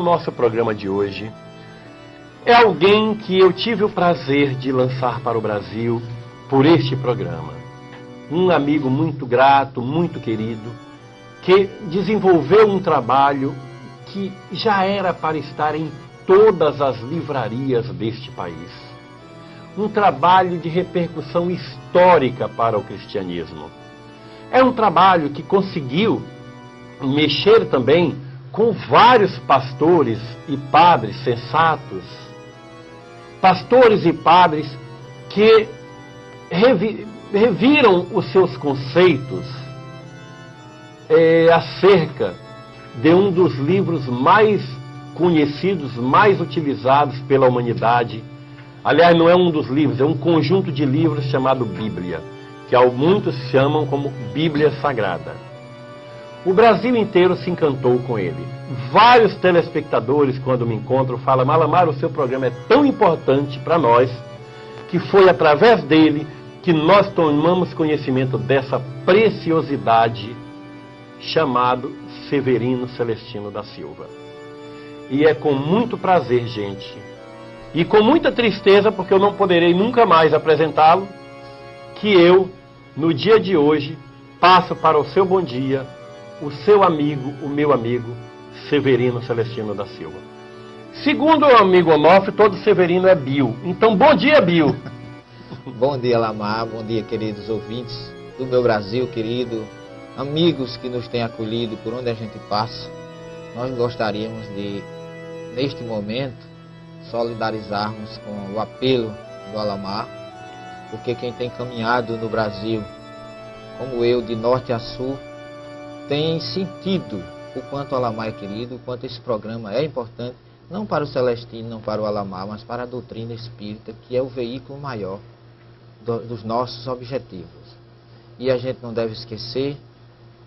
nosso programa de hoje é alguém que eu tive o prazer de lançar para o Brasil por este programa. Um amigo muito grato, muito querido, que desenvolveu um trabalho que já era para estar em todas as livrarias deste país. Um trabalho de repercussão histórica para o cristianismo. É um trabalho que conseguiu mexer também com vários pastores e padres sensatos, pastores e padres que reviram os seus conceitos acerca de um dos livros mais conhecidos, mais utilizados pela humanidade. Aliás, não é um dos livros, é um conjunto de livros chamado Bíblia, que muitos chamam como Bíblia Sagrada. O Brasil inteiro se encantou com ele. Vários telespectadores, quando me encontram, falam: Malamar, o seu programa é tão importante para nós, que foi através dele que nós tomamos conhecimento dessa preciosidade chamado Severino Celestino da Silva. E é com muito prazer, gente, e com muita tristeza, porque eu não poderei nunca mais apresentá-lo, que eu, no dia de hoje, passo para o seu bom dia, o seu amigo, o meu amigo, Severino Celestino da Silva. Segundo o amigo Onofre, todo Severino é Bill. Então, bom dia, Bill. Bom dia, Lamar. Bom dia, queridos ouvintes do meu Brasil, querido. Amigos que nos têm acolhido por onde a gente passa. Nós gostaríamos de, neste momento, solidarizarmos com o apelo do Alamar, porque quem tem caminhado no Brasil, como eu, de norte a sul, tem sentido o quanto o Alamar é querido, o quanto esse programa é importante, não para o Celestino, não para o Alamar, mas para a doutrina espírita, que é o veículo maior dos nossos objetivos. E a gente não deve esquecer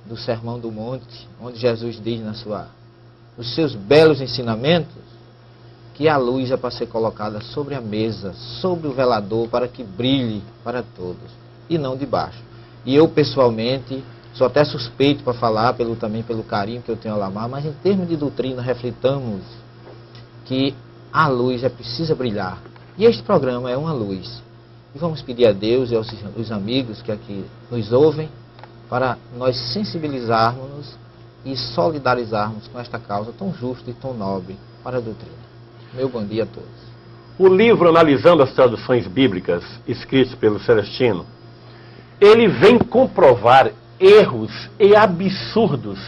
do Sermão do Monte, onde Jesus diz nos seus belos ensinamentos, que a luz é para ser colocada sobre a mesa, sobre o velador, para que brilhe para todos, e não debaixo. E eu, pessoalmente, sou até suspeito para falar, também pelo carinho que eu tenho ao Lamar, mas em termos de doutrina, reflitamos que a luz precisa brilhar. E este programa é uma luz. E vamos pedir a Deus e aos amigos que aqui nos ouvem, para nós sensibilizarmos e solidarizarmos com esta causa tão justa e tão nobre para a doutrina. Meu bom dia a todos. O livro Analisando as Traduções Bíblicas, escrito pelo Celestino, ele vem comprovar erros e absurdos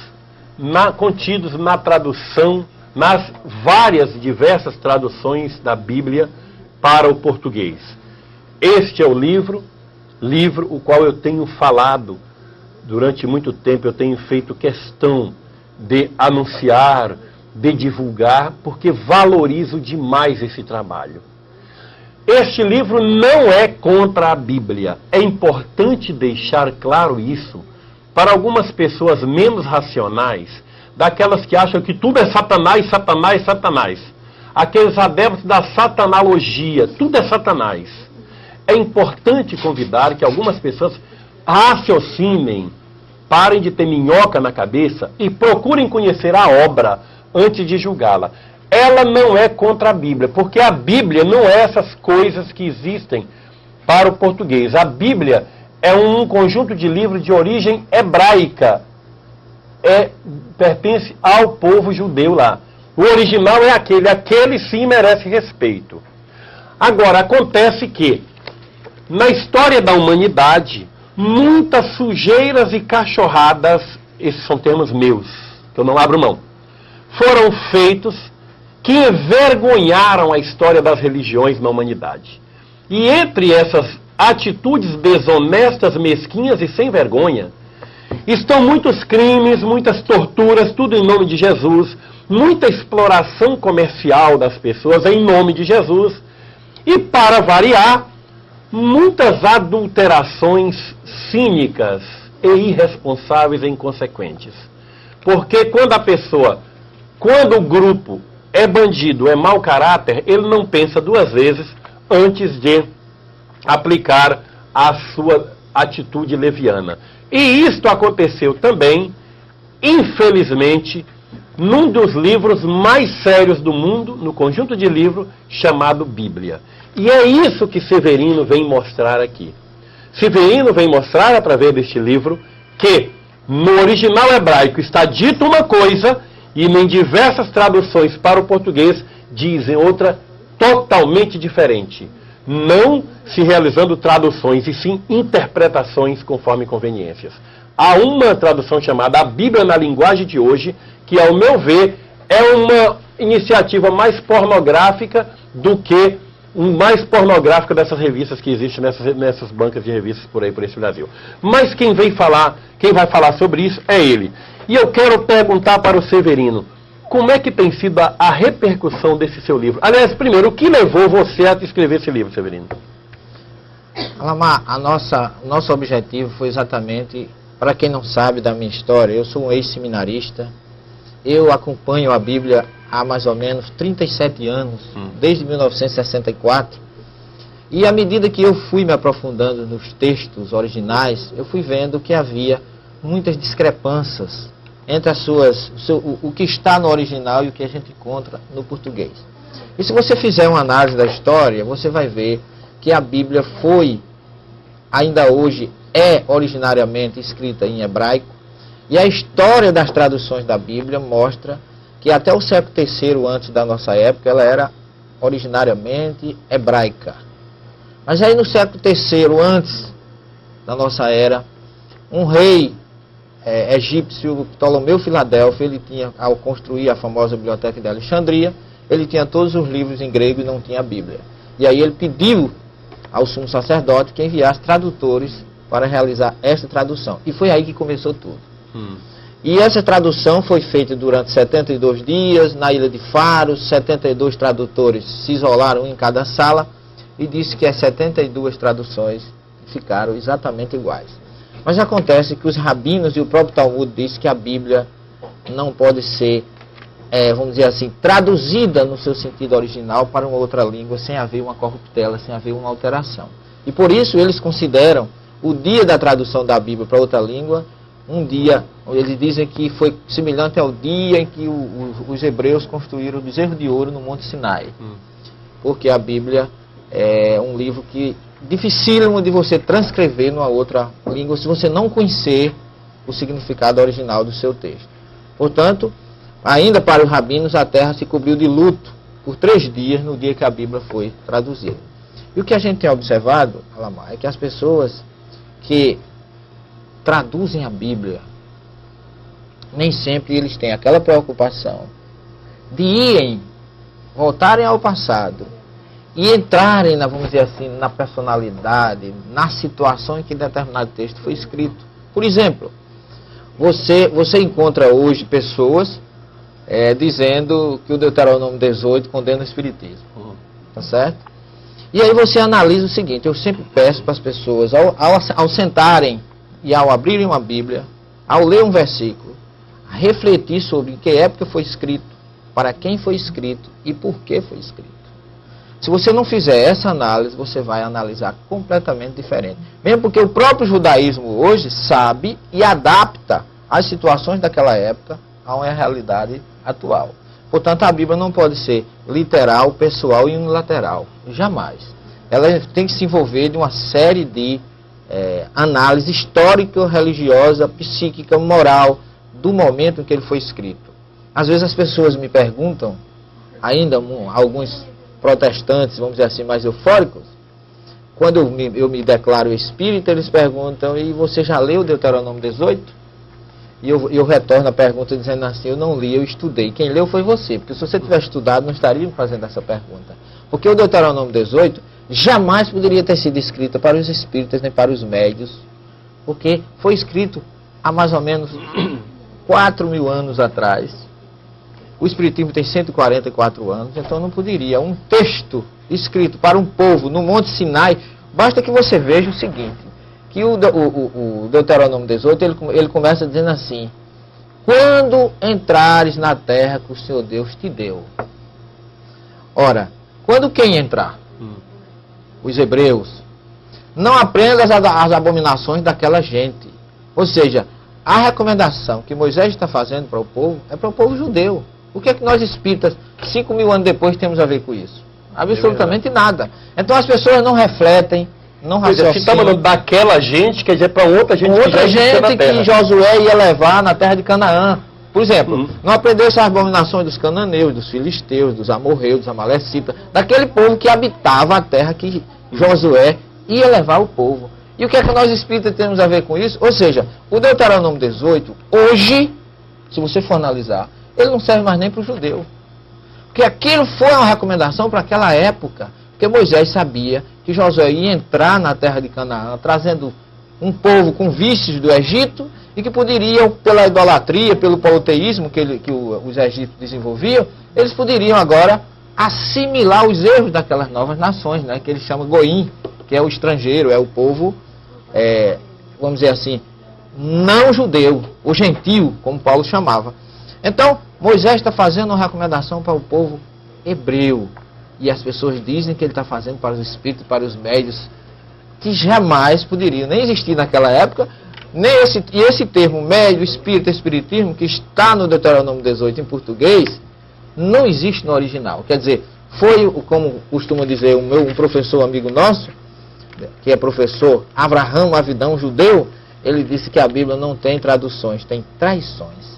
contidos na tradução, nas várias diversas traduções da Bíblia para o português. Este é o livro o qual eu tenho falado durante muito tempo, eu tenho feito questão de anunciar, de divulgar, porque valorizo demais esse trabalho. Este livro não é contra a Bíblia. É importante deixar claro isso para algumas pessoas menos racionais, daquelas que acham que tudo é Satanás, Satanás, Satanás. Aqueles adeptos da satanalogia, tudo é Satanás. É importante convidar que algumas pessoas raciocinem, parem de ter minhoca na cabeça e procurem conhecer a obra antes de julgá-la. Ela não é contra a Bíblia, porque a Bíblia não é essas coisas que existem para o português. A Bíblia é um conjunto de livros de origem hebraica. Pertence ao povo judeu lá. O original é aquele sim merece respeito. Agora, acontece que, na história da humanidade, muitas sujeiras e cachorradas, esses são termos meus, que eu não abro mão, foram feitos que envergonharam a história das religiões na humanidade. E entre essas atitudes desonestas, mesquinhas e sem vergonha, estão muitos crimes, muitas torturas, tudo em nome de Jesus, muita exploração comercial das pessoas em nome de Jesus, e, para variar, muitas adulterações cínicas e irresponsáveis e inconsequentes. Porque quando o grupo é bandido, é mau caráter, ele não pensa duas vezes antes de aplicar a sua atitude leviana. E isto aconteceu também, infelizmente, num dos livros mais sérios do mundo, no conjunto de livros chamado Bíblia. E é isso que Severino vem mostrar aqui. Severino vem mostrar, através deste livro, que no original hebraico está dito uma coisa e em diversas traduções para o português dizem outra totalmente diferente. Não se realizando traduções, e sim interpretações conforme conveniências. Há uma tradução chamada A Bíblia na Linguagem de Hoje, que, ao meu ver, é uma iniciativa mais pornográfica do que mais pornográfica dessas revistas que existem nessas bancas de revistas por aí, por esse Brasil. Mas quem vai falar sobre isso é ele. E eu quero perguntar para o Severino, como é que tem sido a repercussão desse seu livro? Aliás, primeiro, o que levou você a escrever esse livro, Severino? Alamar, nosso objetivo foi exatamente, para quem não sabe da minha história, eu sou um ex-seminarista, eu acompanho a Bíblia há mais ou menos 37 anos, desde 1964, e à medida que eu fui me aprofundando nos textos originais, eu fui vendo que havia muitas discrepâncias entre o que está no original e o que a gente encontra no português. E se você fizer uma análise da história, você vai ver que a Bíblia ainda hoje é originariamente escrita em hebraico, e a história das traduções da Bíblia mostra que até o século III antes da nossa época, ela era originariamente hebraica. Mas aí no século III antes da nossa era, um rei egípcio, Ptolomeu Filadélfio, ele tinha, ao construir a famosa biblioteca de Alexandria, ele tinha todos os livros em grego e não tinha a Bíblia. E aí ele pediu ao sumo sacerdote que enviasse tradutores para realizar essa tradução. E foi aí que começou tudo. E essa tradução foi feita durante 72 dias, na Ilha de Faros, 72 tradutores se isolaram em cada sala, e disse que as 72 traduções ficaram exatamente iguais. Mas acontece que os rabinos e o próprio Talmud dizem que a Bíblia não pode ser, vamos dizer assim, traduzida no seu sentido original para uma outra língua, sem haver uma corruptela, sem haver uma alteração. E por isso eles consideram o dia da tradução da Bíblia para outra língua, um dia, eles dizem que foi semelhante ao dia em que os hebreus construíram o bezerro de ouro no Monte Sinai. Porque a Bíblia é um livro que dificílimo de você transcrever numa outra língua se você não conhecer o significado original do seu texto. Portanto, ainda para os rabinos, a terra se cobriu de luto por 3 dias no dia que a Bíblia foi traduzida. E o que a gente tem observado, Alamar, é que as pessoas que traduzem a Bíblia, nem sempre eles têm aquela preocupação de voltarem ao passado e entrarem, vamos dizer assim, na personalidade, na situação em que determinado texto foi escrito. Por exemplo, você encontra hoje pessoas dizendo que o Deuteronômio 18 condena o espiritismo. Tá certo? E aí você analisa o seguinte, eu sempre peço para as pessoas, ao sentarem e ao abrirem uma Bíblia, ao ler um versículo, refletir sobre em que época foi escrito, para quem foi escrito e por que foi escrito. Se você não fizer essa análise, você vai analisar completamente diferente. Mesmo porque o próprio judaísmo hoje sabe e adapta as situações daquela época a uma realidade atual. Portanto, a Bíblia não pode ser literal, pessoal e unilateral. Jamais. Ela tem que se envolver de uma série de análise histórica, religiosa, psíquica, moral, do momento em que ele foi escrito. Às vezes as pessoas me perguntam, ainda alguns protestantes, vamos dizer assim, mais eufóricos, quando eu me declaro espírita, eles perguntam, e você já leu Deuteronômio 18? E eu retorno a pergunta dizendo assim, eu não li, eu estudei. Quem leu foi você, porque se você tivesse estudado, não estaria me fazendo essa pergunta. Porque o Deuteronômio 18 jamais poderia ter sido escrito para os espíritas nem para os médios, porque foi escrito há mais ou menos 4.000 anos atrás. O espiritismo tem 144 anos, então não poderia. Um texto escrito para um povo no Monte Sinai, basta que você veja o seguinte, que o Deuteronômio 18, ele começa dizendo assim, quando entrares na terra que o Senhor Deus te deu. Ora, quando quem entrar? Os hebreus. Não aprendas as abominações daquela gente. Ou seja, a recomendação que Moisés está fazendo para o povo é para o povo judeu. O que é que nós espíritas, 5.000 anos depois, temos a ver com isso? Absolutamente nada. Então as pessoas não refletem, não raciocinam. Se está falando daquela gente, quer dizer, para outra gente outra gente que Josué ia levar na terra de Canaã. Por exemplo, não aprendeu essas abominações dos cananeus, dos filisteus, dos amorreus, dos amalecitas, daquele povo que habitava a terra que Josué ia levar o povo. E o que é que nós espíritas temos a ver com isso? Ou seja, o Deuteronômio 18, hoje, se você for analisar, ele não serve mais nem para o judeu. Porque aquilo foi uma recomendação para aquela época. Porque Moisés sabia que Josué ia entrar na terra de Canaã, trazendo um povo com vícios do Egito, e que poderiam, pela idolatria, pelo politeísmo que os egípcios desenvolviam, eles poderiam agora assimilar os erros daquelas novas nações, né, que eles chamam Goim, que é o estrangeiro, é o povo, vamos dizer assim, não judeu, o gentil, como Paulo chamava. Então, Moisés está fazendo uma recomendação para o povo hebreu. E as pessoas dizem que ele está fazendo para os espíritos, para os médios, que jamais poderiam nem existir naquela época, nem esse termo médio, espírito, espiritismo, que está no Deuteronômio 18 em português, não existe no original. Quer dizer, foi, como costuma dizer um professor amigo nosso, que é professor Abraham Avidão, judeu, ele disse que a Bíblia não tem traduções, tem traições.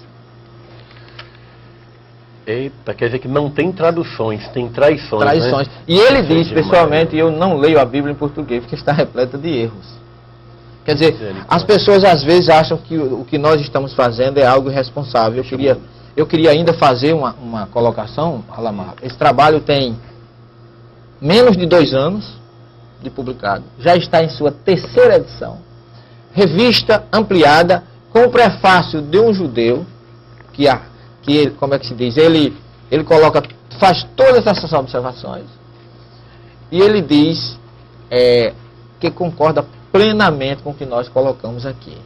Eita, quer dizer que não tem traduções, tem traições. Traições. Né? E ele diz, pessoalmente, eu não leio a Bíblia em português, porque está repleta de erros. Quer dizer, as pessoas às vezes acham que o que nós estamos fazendo é algo irresponsável. Eu queria ainda fazer uma colocação, Alamar. Esse trabalho tem menos de 2 anos de publicado. Já está em sua 3ª edição. Revista ampliada com o prefácio de um judeu, que ele, como é que se diz? Ele faz todas essas observações. E ele diz que concorda plenamente com o que nós colocamos aqui.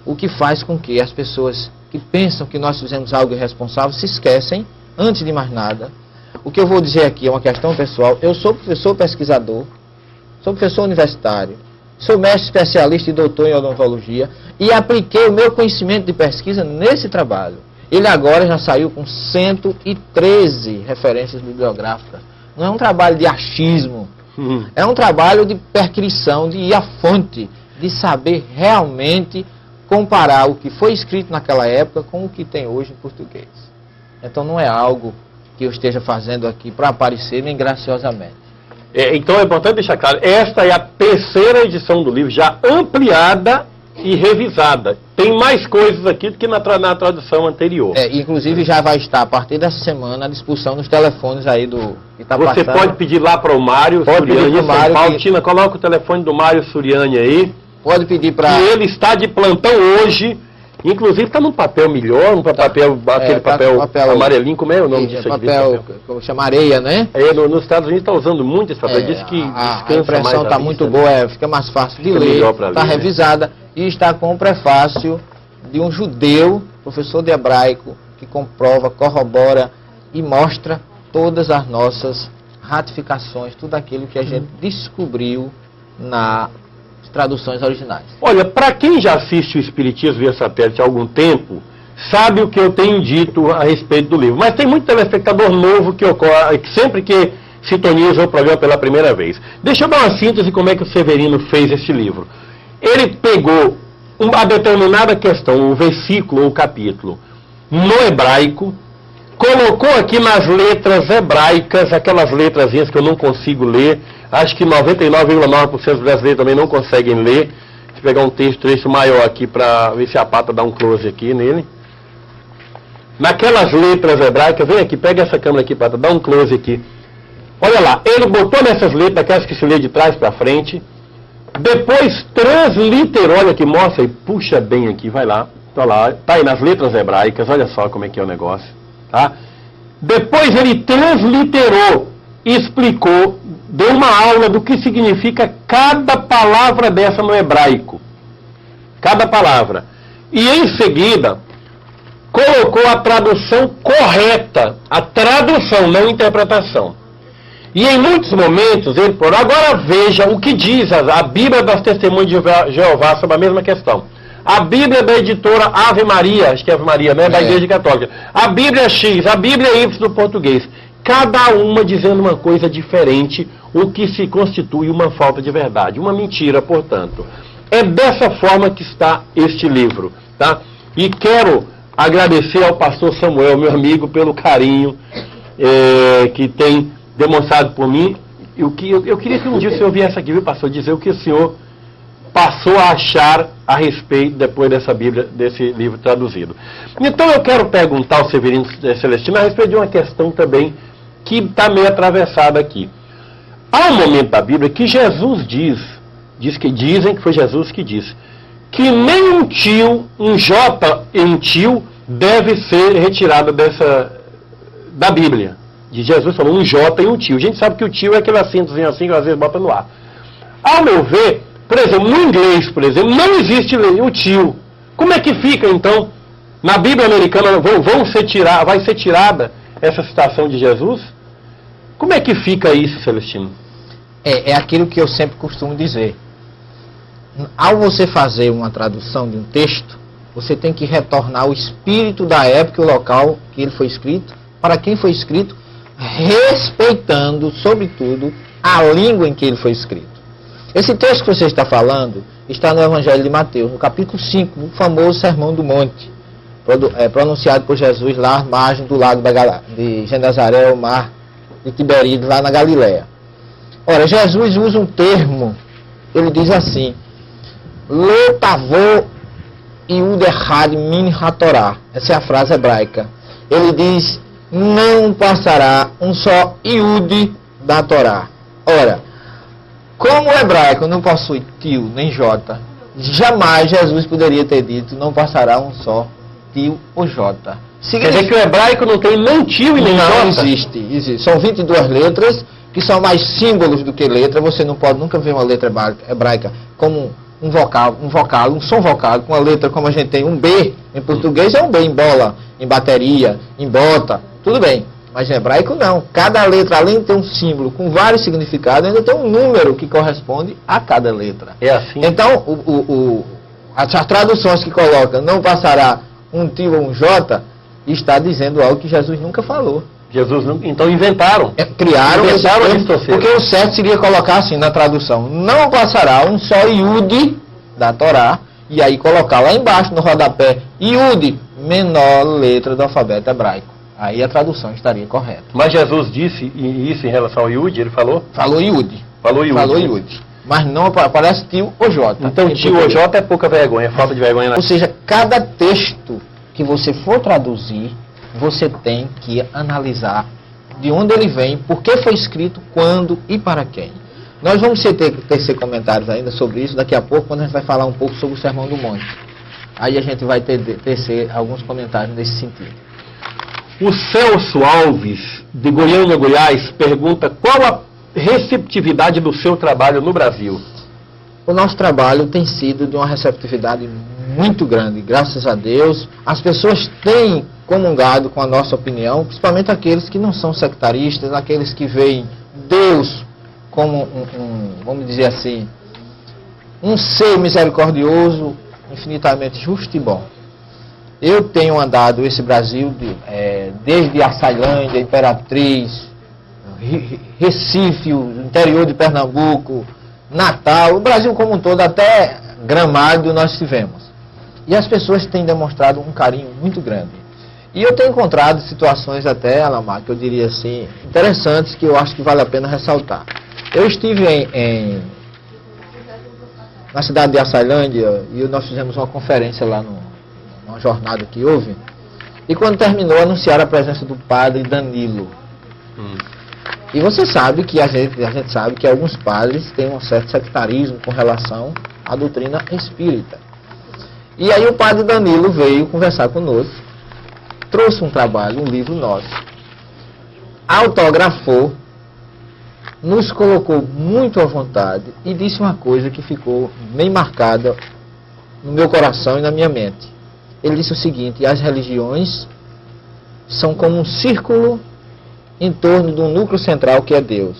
O que faz com que as pessoas que pensam que nós fizemos algo irresponsável se esquecem, antes de mais nada. O que eu vou dizer aqui é uma questão pessoal. Eu sou professor pesquisador, sou professor universitário, sou mestre especialista e doutor em odontologia e apliquei o meu conhecimento de pesquisa nesse trabalho. Ele agora já saiu com 113 referências bibliográficas. Não é um trabalho de achismo. É um trabalho de percrição, de ir à fonte, de saber realmente comparar o que foi escrito naquela época com o que tem hoje em português. Então não é algo que eu esteja fazendo aqui para aparecer, nem graciosamente. Então é importante deixar claro, esta é a 3ª edição do livro, já ampliada e revisada. Tem mais coisas aqui do que na tradução anterior. Inclusive já vai estar, a partir dessa semana, à disposição nos telefones aí do que está passando. Você pode pedir lá para o Mário Suriani, São Paulo. Tina, coloca o telefone do Mário Suriani aí. Pode pedir para... E ele está de plantão hoje. Inclusive está num papel melhor, aquele papel amarelinho, como é o nome disso aqui? Papel, como chama, areia, né? Nos Estados Unidos está usando muito esse papel. Diz que a impressão está muito boa, fica mais fácil de ler, está revisada. E está com o prefácio de um judeu, professor de hebraico, que comprova, corrobora e mostra todas as nossas ratificações, tudo aquilo que a gente descobriu nas traduções originais. Olha, para quem já assiste o Espiritismo via satélite há algum tempo, sabe o que eu tenho dito a respeito do livro. Mas tem muito telespectador novo que ocorre, que sempre que sintoniza o programa pela primeira vez. Deixa eu dar uma síntese de como é que o Severino fez esse livro. Ele pegou uma determinada questão, o versículo ou o capítulo, no hebraico, colocou aqui nas letras hebraicas, aquelas letrazinhas que eu não consigo ler, acho que 99,9% dos brasileiros também não conseguem ler. Deixa eu pegar um trecho maior aqui para ver se a pata dá um close aqui nele. Naquelas letras hebraicas, vem aqui, pega essa câmera aqui, pata, dá um close aqui. Olha lá, ele botou nessas letras, aquelas que se lê de trás para frente, depois transliterou, olha que mostra e puxa bem aqui, vai lá, tá aí nas letras hebraicas, olha só como é que é o negócio, tá? Depois ele transliterou, explicou, deu uma aula do que significa cada palavra dessa no hebraico, cada palavra, e em seguida colocou a tradução correta, a tradução, não interpretação. E em muitos momentos, ele falou, agora veja o que diz a Bíblia das Testemunhas de Jeová sobre a mesma questão. A Bíblia da editora Ave Maria, acho que é Ave Maria, né? Da Igreja Católica. A Bíblia X, a Bíblia Y do português. Cada uma dizendo uma coisa diferente, o que se constitui uma falta de verdade, uma mentira, portanto. É dessa forma que está este livro, tá? E quero agradecer ao pastor Samuel, meu amigo, pelo carinho que tem demonstrado por mim. Eu queria que um dia o senhor viesse aqui, viu, pastor, dizer o que o senhor passou a achar a respeito, depois dessa Bíblia, desse livro traduzido. Então eu quero perguntar ao Severino Celestino a respeito de uma questão também que está meio atravessada aqui. Há um momento da Bíblia que Jesus dizem que foi Jesus que disse, que nem um tio, um J e um tio deve ser retirado da Bíblia. De Jesus falou um J e um tio. A gente sabe que o tio é aquele acentozinho assim que às vezes bota no ar. Ao meu ver, por exemplo, no inglês, por exemplo, não existe o tio. Como é que fica, então, na Bíblia americana, vai ser tirada essa citação de Jesus? Como é que fica isso, Celestino? É aquilo que eu sempre costumo dizer. Ao você fazer uma tradução de um texto, você tem que retornar o espírito da época e o local que ele foi escrito, para quem foi escrito, respeitando, sobretudo, a língua em que ele foi escrito. Esse texto que você está falando está no Evangelho de Mateus, no capítulo 5, no famoso Sermão do Monte, pronunciado por Jesus lá à margem do lago de Genezaré, o mar de Tiberíades, lá na Galileia. Ora, Jesus usa um termo, ele diz assim, Lo tavô iudehad min hatorá. Essa é a frase hebraica. Ele diz, não passará um só iude da Torá. Ora, como o hebraico não possui tio nem jota, jamais Jesus poderia ter dito, não passará um só tio ou jota. Quer dizer que o hebraico não tem nem tio e nem jota? Não existe. São 22 letras, que são mais símbolos do que letra. Você não pode nunca ver uma letra hebraica como um som vocal, com uma letra como a gente tem um B, em português é um B, em bola, em bateria, em bota, tudo bem. Mas em hebraico não. Cada letra, além de ter um símbolo com vários significados, ainda tem um número que corresponde a cada letra. É assim? Então, as traduções que colocam, não passará um tio ou um J, está dizendo algo que Jesus nunca falou. Então inventaram. Criaram porque o certo seria colocar assim na tradução, não passará um só iude da Torá, e aí colocar lá embaixo no rodapé, iude, menor letra do alfabeto hebraico. Aí a tradução estaria correta. Mas Jesus disse isso em relação ao iude, ele falou? Falou iude. Falou iude. Mas não aparece tio ou J. Então tio ou J é pouca vergonha, é falta de vergonha. Ou seja, cada texto que você for traduzir, você tem que analisar de onde ele vem, por que foi escrito, quando e para quem. Nós vamos tecer comentários ainda sobre isso daqui a pouco, quando a gente vai falar um pouco sobre o Sermão do Monte. Aí a gente vai tecer alguns comentários nesse sentido. O Celso Alves, de Goiânia, Goiás, pergunta qual a receptividade do seu trabalho no Brasil? O nosso trabalho tem sido de uma receptividade muito grande, graças a Deus. As pessoas têm comungado com a nossa opinião, principalmente aqueles que não são sectaristas, aqueles que veem Deus como vamos dizer assim, um ser misericordioso, infinitamente justo e bom. Eu tenho andado esse Brasil desde Açailândia, Imperatriz, Recife, o interior de Pernambuco, Natal, o Brasil como um todo, até Gramado nós tivemos. E as pessoas têm demonstrado um carinho muito grande. E eu tenho encontrado situações até, Alamar, que eu diria assim, interessantes, que eu acho que vale a pena ressaltar. Eu estive na cidade de Açailândia e nós fizemos uma conferência lá numa jornada que houve. E quando terminou, anunciaram a presença do padre Danilo. E você sabe que a gente sabe que alguns padres têm um certo sectarismo com relação à doutrina espírita. E aí o padre Danilo veio conversar conosco, trouxe um trabalho, um livro nosso, autografou, nos colocou muito à vontade e disse uma coisa que ficou bem marcada no meu coração e na minha mente. Ele disse o seguinte: as religiões são como um círculo em torno de um núcleo central que é Deus.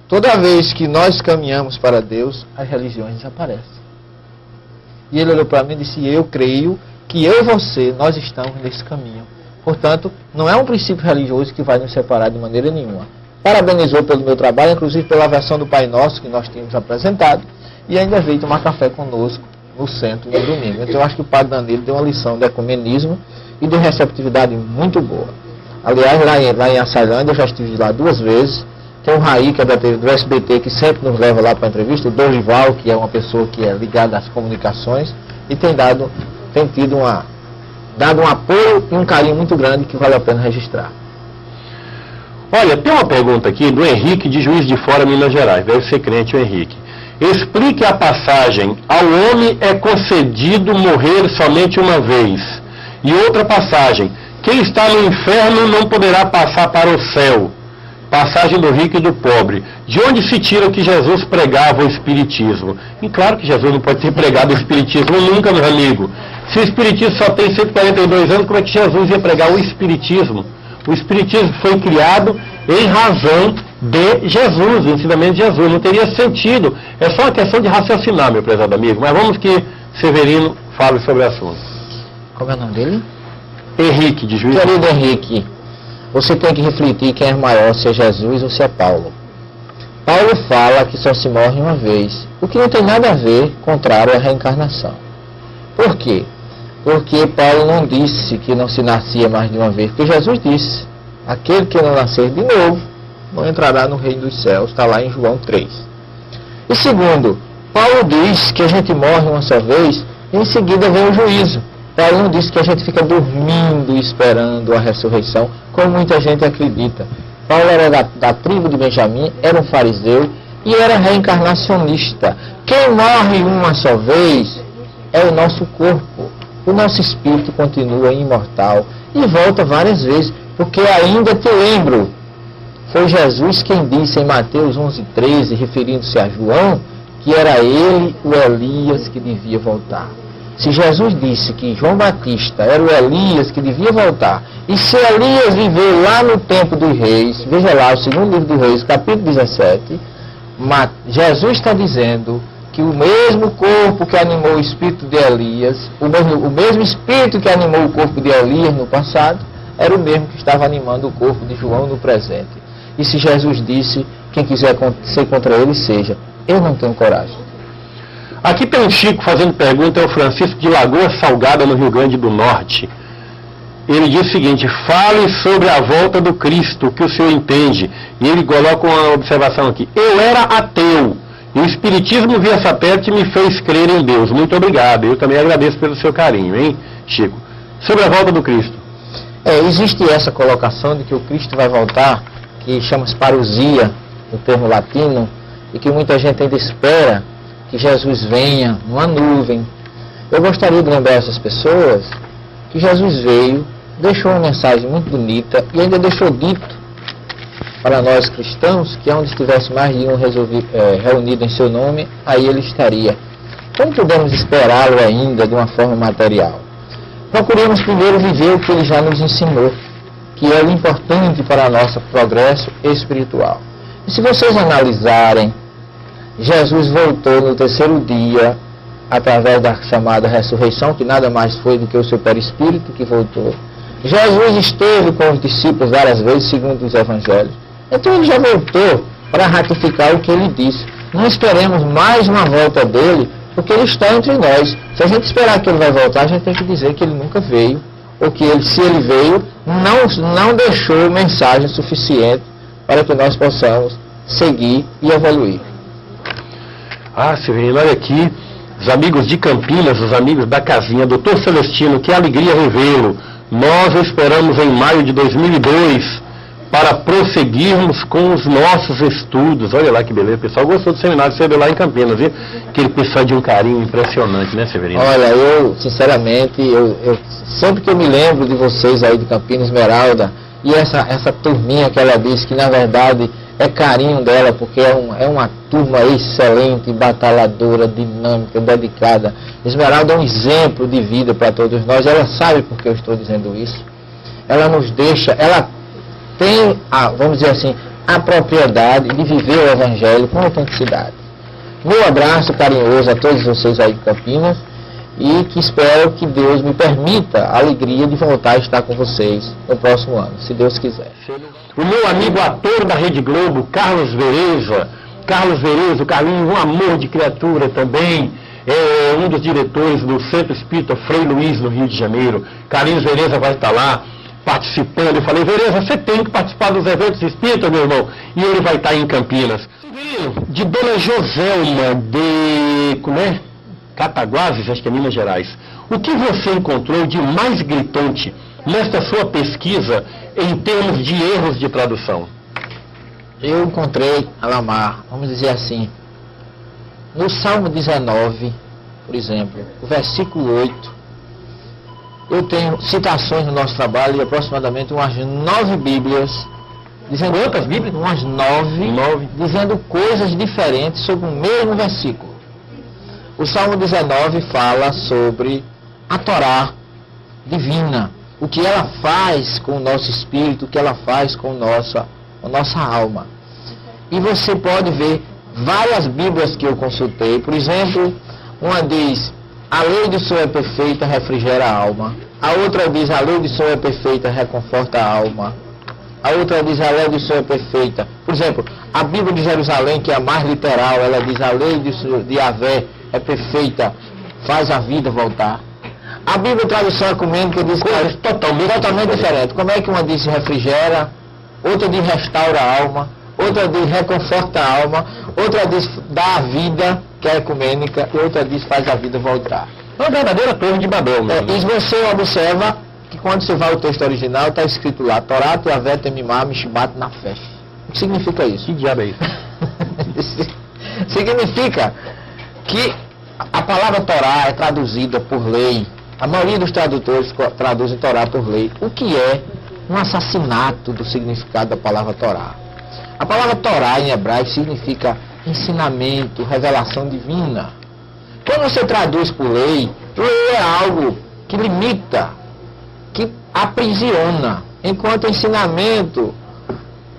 Toda vez que nós caminhamos para Deus, as religiões desaparecem. E ele olhou para mim e disse, eu creio que eu e você, nós estamos nesse caminho. Portanto, não é um princípio religioso que vai nos separar de maneira nenhuma. Parabenizou pelo meu trabalho, inclusive pela versão do Pai Nosso que nós tínhamos apresentado, e ainda veio tomar café conosco no centro no domingo. Então eu acho que o Padre Danilo deu uma lição de ecumenismo e de receptividade muito boa. Aliás, lá em Açailândia, eu já estive lá 2 vezes. Tem o Raí, que é do SBT, que sempre nos leva lá para a entrevista, o Dorival, que é uma pessoa que é ligada às comunicações, e tem dado um apoio e um carinho muito grande que vale a pena registrar. Olha, tem uma pergunta aqui do Henrique, de Juiz de Fora, Minas Gerais. Deve ser crente o Henrique. Explique a passagem, ao homem é concedido morrer somente uma vez. E outra passagem, quem está no inferno não poderá passar para o céu. Passagem do rico e do pobre. De onde se tira que Jesus pregava o Espiritismo? E claro que Jesus não pode ter pregado o Espiritismo nunca, meu amigo. Se o Espiritismo só tem 142 anos, como é que Jesus ia pregar o Espiritismo? O Espiritismo foi criado em razão de Jesus, o ensinamento de Jesus. Não teria sentido. É só uma questão de raciocinar, meu prezado amigo. Mas vamos que Severino fale sobre o assunto. Como é o nome dele? Henrique, de Juiz de Fora. Querido Henrique, você tem que refletir quem é maior, se é Jesus ou se é Paulo. Paulo fala que só se morre uma vez, o que não tem nada a ver, contrário à reencarnação. Por quê? Porque Paulo não disse que não se nascia mais de uma vez, porque Jesus disse, aquele que não nascer de novo, não entrará no reino dos céus, está lá em João 3. E segundo, Paulo diz que a gente morre uma só vez, e em seguida vem o juízo. Paulo não disse que a gente fica dormindo esperando a ressurreição, como muita gente acredita. Paulo era da tribo de Benjamim, era um fariseu e era reencarnacionista. Quem morre uma só vez é o nosso corpo. O nosso espírito continua imortal e volta várias vezes, porque ainda te lembro, foi Jesus quem disse em Mateus 11:13, referindo-se a João, que era ele, o Elias, que devia voltar. Se Jesus disse que João Batista era o Elias que devia voltar, e se Elias viveu lá no tempo dos reis, veja lá o 2º livro dos Reis, capítulo 17, Jesus está dizendo que o mesmo corpo que animou o espírito de Elias, o mesmo espírito que animou o corpo de Elias no passado, era o mesmo que estava animando o corpo de João no presente. E se Jesus disse, quem quiser ser contra ele, seja. Eu não tenho coragem. Aqui tem um Chico fazendo pergunta, é o Francisco de Lagoa Salgada, no Rio Grande do Norte. Ele diz o seguinte, fale sobre a volta do Cristo, o que o senhor entende. E ele coloca uma observação aqui. Eu era ateu, e o Espiritismo via satélite me fez crer em Deus. Muito obrigado, eu também agradeço pelo seu carinho, hein, Chico? Sobre a volta do Cristo. Existe essa colocação de que o Cristo vai voltar, que chama-se parousia, no termo latino, e que muita gente ainda espera que Jesus venha numa nuvem. Eu gostaria de lembrar essas pessoas que Jesus veio, deixou uma mensagem muito bonita e ainda deixou dito para nós cristãos que onde estivesse mais de um reunido em seu nome, aí ele estaria. Como podemos esperá-lo ainda de uma forma material? Procuremos primeiro viver o que ele já nos ensinou, que é o importante para nosso progresso espiritual. E se vocês analisarem, Jesus voltou no 3º dia, através da chamada ressurreição, que nada mais foi do que o seu perispírito que voltou. Jesus esteve com os discípulos várias vezes, segundo os evangelhos. Então ele já voltou para ratificar o que ele disse. Não esperemos mais uma volta dele, porque ele está entre nós. Se a gente esperar que ele vai voltar, a gente tem que dizer que ele nunca veio, ou que ele, se ele veio, não deixou mensagem suficiente para que nós possamos seguir e evoluir. Ah, Severino, olha aqui, os amigos de Campinas, os amigos da casinha, Dr. Celestino, que alegria revê-lo. Nós o esperamos em maio de 2002 para prosseguirmos com os nossos estudos. Olha lá que beleza, o pessoal gostou do seminário que você viu lá em Campinas, viu? Aquele pessoal de um carinho impressionante, né, Severino? Olha, eu, sinceramente, eu sempre que eu me lembro de vocês aí de Campinas, Esmeralda, e essa turminha que ela disse que, na verdade, é carinho dela, porque é uma turma excelente, batalhadora, dinâmica, dedicada. Esmeralda é um exemplo de vida para todos nós. Ela sabe por que eu estou dizendo isso. Ela nos deixa, ela tem, vamos dizer assim, a propriedade de viver o Evangelho com autenticidade. Meu abraço carinhoso a todos vocês aí de Campinas. e que espero que Deus me permita a alegria de voltar a estar com vocês no próximo ano, se Deus quiser. O meu amigo ator da Rede Globo, Carlos Vereza, o Carlinhos, um amor de criatura também, é um dos diretores do Centro Espírita Frei Luiz, no Rio de Janeiro. Carlinhos Vereza vai estar lá participando. Eu falei, Vereza, você tem que participar dos eventos espíritas, meu irmão. E ele vai estar em Campinas. De Dona Joselma, de Cataguases, acho que é Minas Gerais. O que você encontrou de mais gritante nesta sua pesquisa em termos de erros de tradução? Eu encontrei, Alamar, vamos dizer assim, no Salmo 19, por exemplo, o versículo 8, eu tenho citações no nosso trabalho de aproximadamente umas 9 Bíblias, dizendo quantas Bíblias? Umas 9, dizendo coisas diferentes sobre o mesmo versículo. O Salmo 19 fala sobre a Torá divina, o que ela faz com o nosso espírito, o que ela faz com a nossa alma. E você pode ver várias Bíblias que eu consultei. Por exemplo, uma diz, a lei do Senhor é perfeita, refrigera a alma. A outra diz, a lei do Senhor é perfeita, reconforta a alma. A outra diz, a lei do Senhor é perfeita. Por exemplo, a Bíblia de Jerusalém, que é a mais literal, ela diz, a lei de Yahvé é perfeita, faz a vida voltar. A Bíblia tradução ecumênica diz coisas totalmente diferentes. Como é que uma diz refrigera, outra diz restaura a alma, outra diz reconforta a alma, outra diz dá a vida, que é ecumênica, e outra diz faz a vida voltar. É uma verdadeira torre de Babel mesmo. E você observa que quando você vai ao texto original, está escrito lá, Torá, Teavé, Temimá, Mishbat, Nafesh. O que significa isso? Que diabo é isso? Significa que a palavra Torá é traduzida por lei. A maioria dos tradutores traduzem Torá por lei. O que é um assassinato do significado da palavra Torá? A palavra Torá em hebraico significa ensinamento, revelação divina. Quando você traduz por lei, lei é algo que limita, que aprisiona, enquanto ensinamento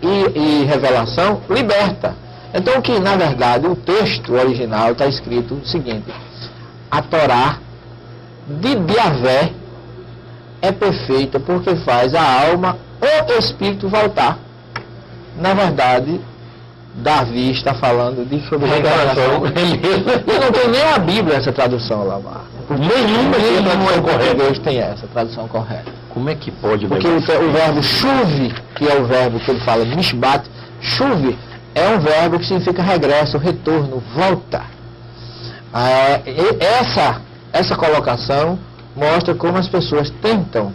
e revelação liberta. Então que, na verdade, o texto original está escrito o seguinte, a Torá de Yahvé é perfeita porque faz a alma ou espírito voltar. Na verdade, Davi está falando de sobre revelação. E não tem nem a Bíblia essa tradução lá. Nenhuma correta tem essa tradução correta. Como é que pode? Porque o verbo chuve, que é o verbo que ele fala, mishbat, chuve, é um verbo que significa regresso, retorno, volta. Essa colocação mostra como as pessoas tentam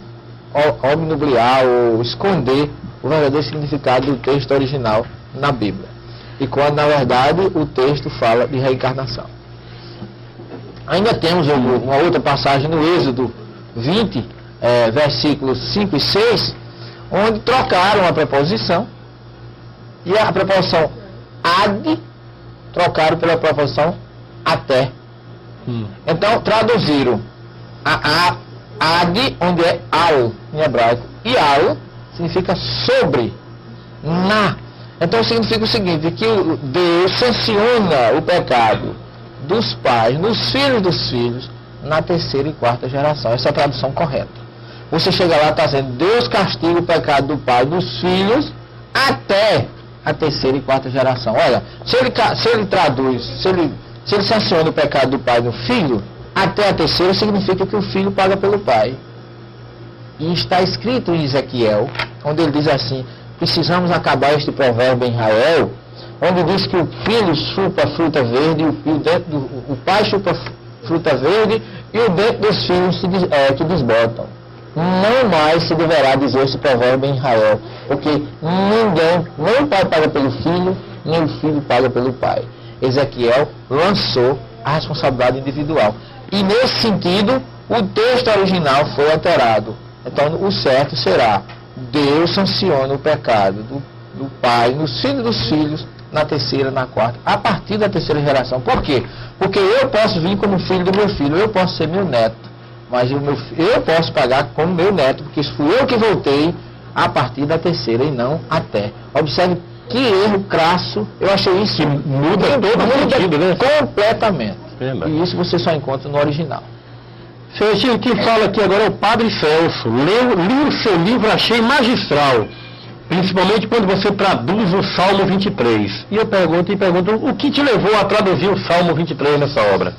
obnubilar ou esconder o verdadeiro significado do texto original na Bíblia. E quando, na verdade, o texto fala de reencarnação. Ainda temos uma outra passagem no Êxodo 20, versículos 5 e 6, onde trocaram a preposição, e a preposição ad, trocaram pela preposição até. Então, traduziram a ad, onde é al, em hebraico, e al significa sobre, na. Então significa o seguinte, que Deus sanciona o pecado dos pais, nos filhos dos filhos, na terceira e quarta geração. Essa é a tradução correta. Você chega lá e está dizendo, Deus castiga o pecado do pai dos filhos até a terceira e quarta geração. Olha, se ele traduz, se ele sanciona o pecado do pai do filho, até a terceira significa que o filho paga pelo pai. E está escrito em Ezequiel, onde ele diz assim, precisamos acabar este provérbio em Israel, onde diz que o filho chupa fruta verde, o pai chupa fruta verde, e o dentro dos filhos que desbotam. Não mais se deverá dizer esse provérbio em Israel, porque ninguém, nem o pai paga pelo filho, nem o filho paga pelo pai. Ezequiel lançou a responsabilidade individual. E nesse sentido, o texto original foi alterado. Então, o certo será, Deus sanciona o pecado do pai, nos filhos dos filhos, na terceira, na quarta, a partir da terceira geração. Por quê? Porque eu posso vir como filho do meu filho, eu posso ser meu neto, mas eu posso pagar como meu neto, porque fui eu que voltei a partir da terceira e não até. Observe que erro crasso, eu achei isso. Que muda todo o sentido, né? Completamente. Verdade. E isso você só encontra no original. Celestino, quem fala aqui agora é o Padre Celso. Li o seu livro, achei magistral. Principalmente quando você traduz o Salmo 23. E eu pergunto, o que te levou a traduzir o Salmo 23 nessa obra?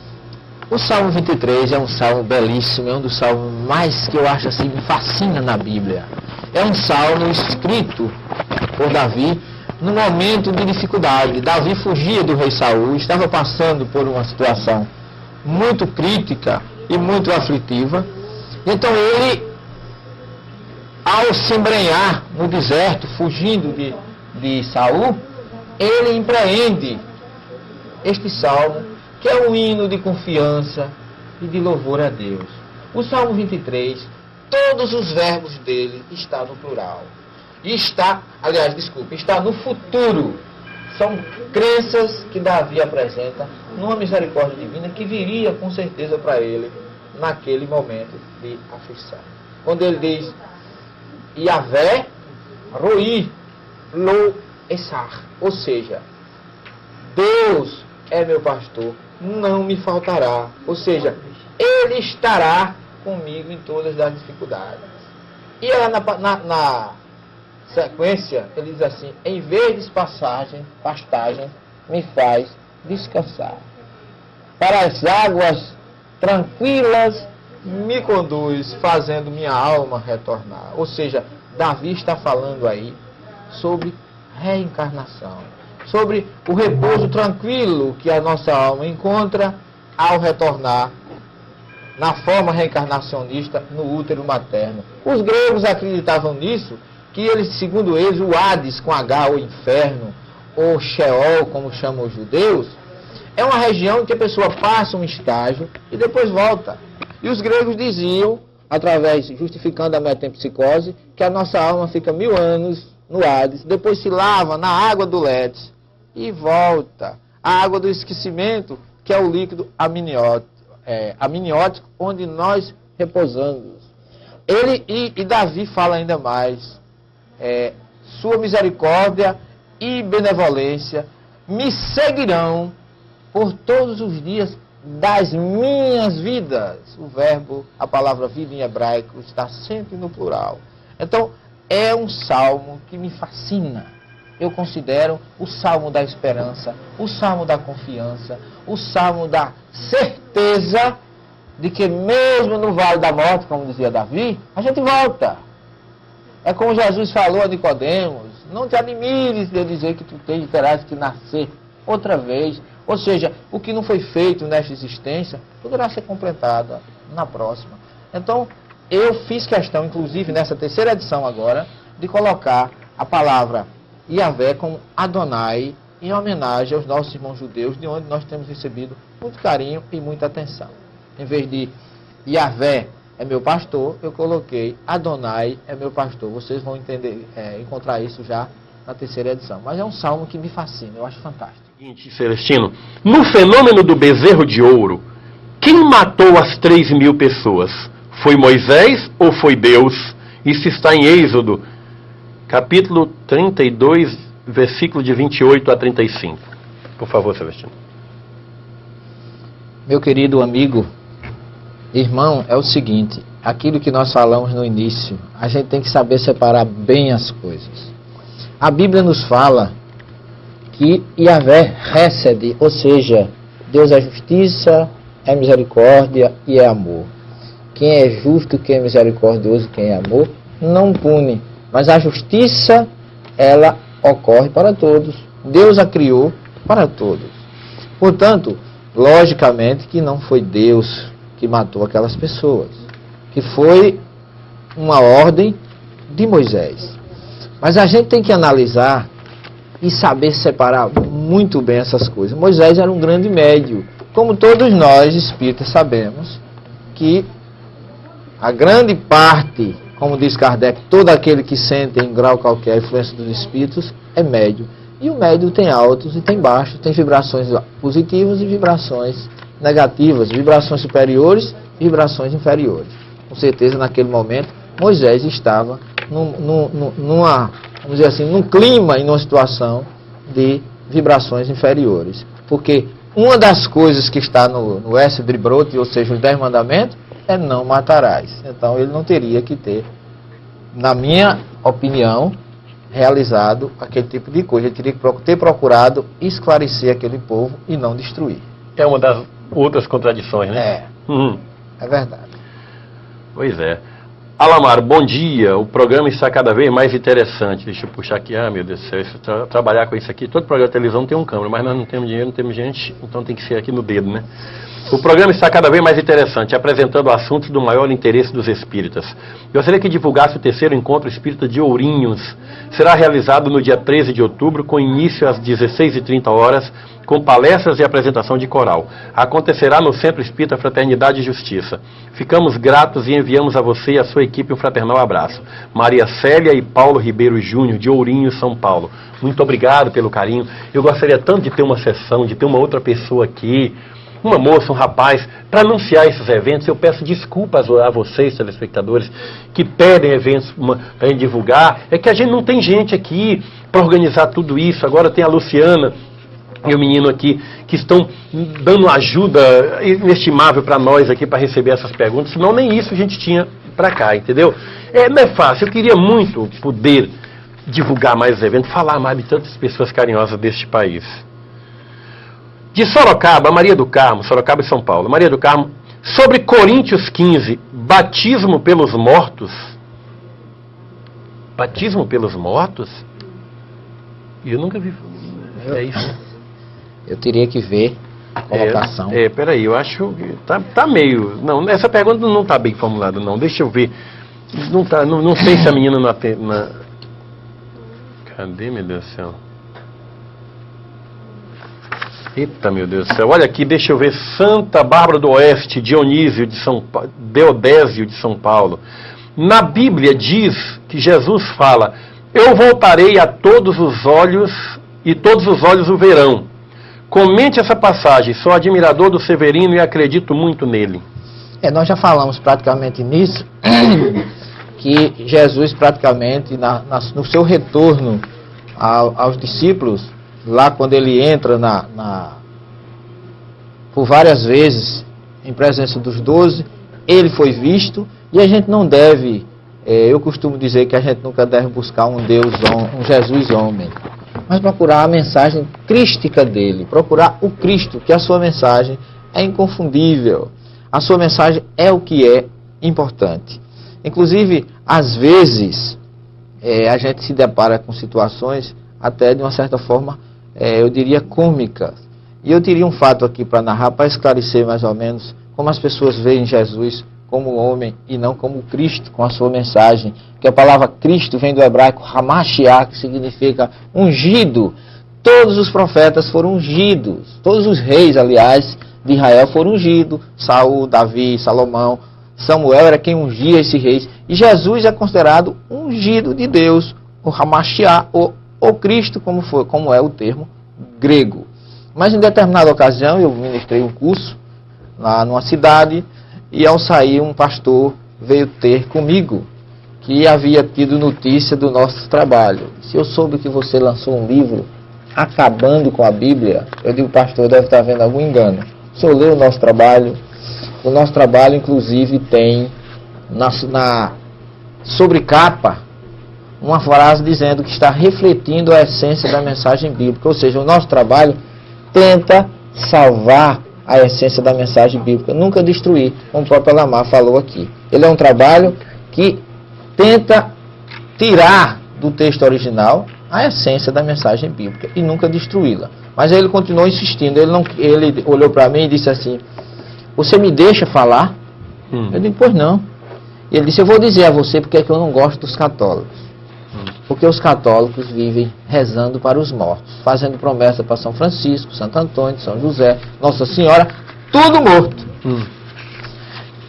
O Salmo 23 é um salmo belíssimo, é um dos salmos mais que eu acho assim, me fascina na Bíblia. É um salmo escrito por Davi num momento de dificuldade. Davi fugia do rei Saul, estava passando por uma situação muito crítica e muito aflitiva. Então ele, ao se embrenhar no deserto, fugindo de Saul, ele empreende este salmo, que é um hino de confiança e de louvor a Deus. O Salmo 23, todos os verbos dele estão no plural. Está no futuro. São crenças que Davi apresenta numa misericórdia divina que viria com certeza para ele naquele momento de aflição. Quando ele diz, Yahvé Roi Lo Essar, ou seja, Deus é meu pastor, não me faltará. Ou seja, Ele estará comigo em todas as dificuldades. E ela na sequência, ele diz assim, em vez de pastagem, me faz descansar. Para as águas tranquilas me conduz, fazendo minha alma retornar. Ou seja, Davi está falando aí sobre reencarnação, sobre o repouso tranquilo que a nossa alma encontra ao retornar na forma reencarnacionista no útero materno. Os gregos acreditavam nisso, que eles, segundo eles, o Hades com H, o inferno, ou Sheol, como chamam os judeus, é uma região em que a pessoa passa um estágio e depois volta. E os gregos diziam, justificando a metempsicose, que a nossa alma fica 1000 anos no Hades, depois se lava na água do Létis e volta. A água do esquecimento, que é o líquido amniótico, onde nós repousamos. E Davi fala ainda mais, sua misericórdia e benevolência me seguirão por todos os dias das minhas vidas. A palavra vida em hebraico está sempre no plural. Então, é um salmo que me fascina. Eu considero o salmo da esperança, o salmo da confiança, o salmo da certeza de que mesmo no vale da morte, como dizia Davi, a gente volta. É como Jesus falou a Nicodemos, não te admires de eu dizer que tu terás que nascer outra vez. Ou seja, o que não foi feito nesta existência poderá ser completado na próxima. Então, eu fiz questão, inclusive nessa terceira edição agora, de colocar a palavra Yahvé como Adonai, em homenagem aos nossos irmãos judeus, de onde nós temos recebido muito carinho e muita atenção. Em vez de Yahvé é meu pastor, eu coloquei Adonai é meu pastor. Vocês vão encontrar isso já na terceira edição. Mas é um salmo que me fascina, eu acho fantástico. Seguinte, Celestino, no fenômeno do bezerro de ouro, quem matou as 3.000 pessoas? Foi Moisés ou foi Deus? Isso está em Êxodo, capítulo 32, versículo de 28 a 35. Por favor, Celestino. Meu querido amigo, irmão, é o seguinte, aquilo que nós falamos no início, a gente tem que saber separar bem as coisas. A Bíblia nos fala que Yahvé recebe, ou seja, Deus é justiça, é misericórdia e é amor. Quem é justo, quem é misericordioso, quem é amor, não pune. Mas a justiça, ela ocorre para todos. Deus a criou para todos. Portanto, logicamente que não foi Deus que matou aquelas pessoas, que foi uma ordem de Moisés. Mas a gente tem que analisar e saber separar muito bem essas coisas. Moisés era um grande médium, como todos nós espíritas sabemos, que a grande parte, como diz Kardec, todo aquele que sente em grau qualquer a influência dos espíritos é médium. E o médium tem altos e tem baixos, tem vibrações positivas e vibrações negativas, vibrações superiores e vibrações inferiores. Com certeza, naquele momento, Moisés estava vamos dizer assim, num clima e numa situação de vibrações inferiores. Porque uma das coisas que está no Esdras Brot, ou seja, os 10 mandamentos, é não matarás. Então ele não teria que ter, na minha opinião, realizado aquele tipo de coisa. Ele teria que ter procurado esclarecer aquele povo e não destruir. É uma das outras contradições, né? É verdade. Pois é. Alamar, bom dia. O programa está cada vez mais interessante. Deixa eu puxar aqui. Meu Deus do céu, trabalhar com isso aqui. Todo programa de televisão tem um câmera, mas nós não temos dinheiro, não temos gente, então tem que ser aqui no dedo, né? O programa está cada vez mais interessante, apresentando assuntos do maior interesse dos espíritas. Gostaria que divulgasse o terceiro encontro espírita de Ourinhos. Será realizado no dia 13 de outubro, com início às 16h30, com palestras e apresentação de coral. Acontecerá no Centro Espírita Fraternidade e Justiça. Ficamos gratos e enviamos a você e a sua equipe um fraternal abraço. Maria Célia e Paulo Ribeiro Júnior, de Ourinhos, São Paulo. Muito obrigado pelo carinho. Eu gostaria tanto de ter uma sessão, de ter uma outra pessoa aqui, uma moça, um rapaz, para anunciar esses eventos. Eu peço desculpas a vocês, telespectadores, que pedem eventos para gente divulgar. É que a gente não tem gente aqui para organizar tudo isso. Agora tem a Luciana e o menino aqui que estão dando ajuda inestimável para nós aqui para receber essas perguntas. Senão nem isso a gente tinha para cá, entendeu? Não é fácil. Eu queria muito poder divulgar mais os eventos, falar mais de tantas pessoas carinhosas deste país. De Sorocaba, Maria do Carmo, Sorocaba e São Paulo. Maria do Carmo, sobre Coríntios 15, batismo pelos mortos. Batismo pelos mortos? Eu nunca vi. É isso. Eu teria que ver a colocação. Peraí, eu acho que tá meio. Não, essa pergunta não está bem formulada, não. Deixa eu ver. Não sei se a menina na. Cadê, meu Deus do céu? Eita, meu Deus do céu. Olha aqui, deixa eu ver. Santa Bárbara do Oeste, Dionísio de São Paulo, Deodésio de São Paulo. Na Bíblia diz que Jesus fala: eu voltarei a todos os olhos e todos os olhos o verão. Comente essa passagem. Sou admirador do Severino e acredito muito nele. Nós já falamos praticamente nisso, que Jesus praticamente no seu retorno aos discípulos, lá quando ele entra por várias vezes em presença dos 12, ele foi visto, e a gente não deve, eu costumo dizer que a gente nunca deve buscar um Jesus homem, mas procurar a mensagem crística dele, procurar o Cristo, que a sua mensagem é inconfundível, a sua mensagem é o que é importante. Inclusive, às vezes, a gente se depara com situações até de uma certa forma, eu diria, cômicas. E eu teria um fato aqui para narrar, para esclarecer mais ou menos como as pessoas veem Jesus como homem e não como Cristo, com a sua mensagem. Que a palavra Cristo vem do hebraico Hamashiach, que significa ungido. Todos os profetas foram ungidos. Todos os reis, aliás, de Israel foram ungidos. Saul, Davi, Salomão, Samuel era quem ungia esses reis. E Jesus é considerado ungido de Deus, o Hamashiach, ou Cristo, como é o termo grego. Mas em determinada ocasião eu ministrei um curso lá numa cidade, e ao sair um pastor veio ter comigo que havia tido notícia do nosso trabalho. Se eu soube que você lançou um livro acabando com a Bíblia, eu digo: pastor, deve estar havendo algum engano. O senhor leu o nosso trabalho? O nosso trabalho, inclusive, tem na sobrecapa uma frase dizendo que está refletindo a essência da mensagem bíblica. Ou seja, o nosso trabalho tenta salvar a essência da mensagem bíblica, nunca destruir, como o próprio Alamar falou aqui. Ele é um trabalho que tenta tirar do texto original a essência da mensagem bíblica e nunca destruí-la. Mas ele continuou insistindo. Ele olhou para mim e disse assim: você me deixa falar? Eu digo: pois não. E ele disse: eu vou dizer a você porque é que eu não gosto dos católicos. Porque os católicos vivem rezando para os mortos, fazendo promessa para São Francisco, Santo Antônio, São José, Nossa Senhora, tudo morto.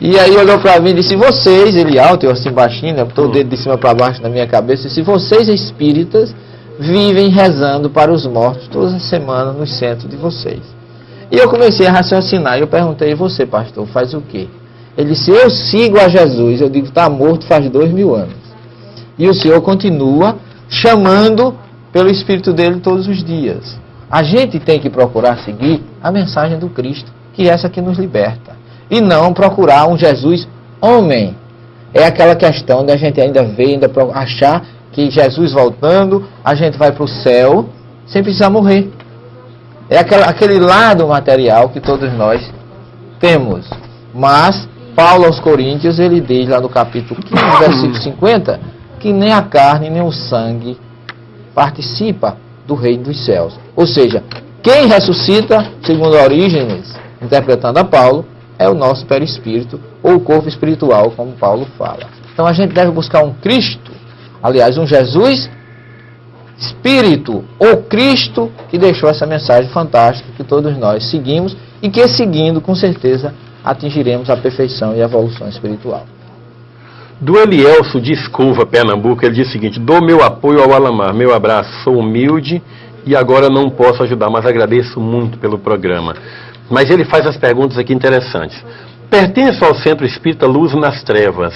E aí olhou para mim e disse: vocês, ele alto, eu assim baixinho, né, botou o dedo de cima para baixo na minha cabeça, e disse: vocês espíritas vivem rezando para os mortos todas as semanas no centro de vocês. E eu comecei a raciocinar, e eu perguntei: e você, pastor, faz o quê? Ele disse: eu sigo a Jesus. Eu digo: está morto faz 2000 anos. E o Senhor continua chamando pelo Espírito dele todos os dias. A gente tem que procurar seguir a mensagem do Cristo, que é essa que nos liberta. e não procurar um Jesus homem. É aquela questão da gente ainda ver, ainda achar que Jesus voltando, a gente vai para o céu sem precisar morrer. É aquele lado material que todos nós temos. Mas Paulo aos Coríntios, ele diz lá no capítulo 15, versículo 50, que nem a carne nem o sangue participa do reino dos céus. Ou seja, quem ressuscita, segundo Orígenes, interpretando a Paulo, é o nosso perispírito, ou o corpo espiritual, como Paulo fala. Então a gente deve buscar um Cristo, aliás, um Jesus Espírito, ou Cristo, que deixou essa mensagem fantástica que todos nós seguimos, e que seguindo, com certeza, atingiremos a perfeição e a evolução espiritual. Do Elielso de Escova, Pernambuco, ele diz o seguinte: dou meu apoio ao Alamar, meu abraço, sou humilde e agora não posso ajudar, mas agradeço muito pelo programa. Mas ele faz as perguntas aqui interessantes. Pertenço ao Centro Espírita Luz nas Trevas.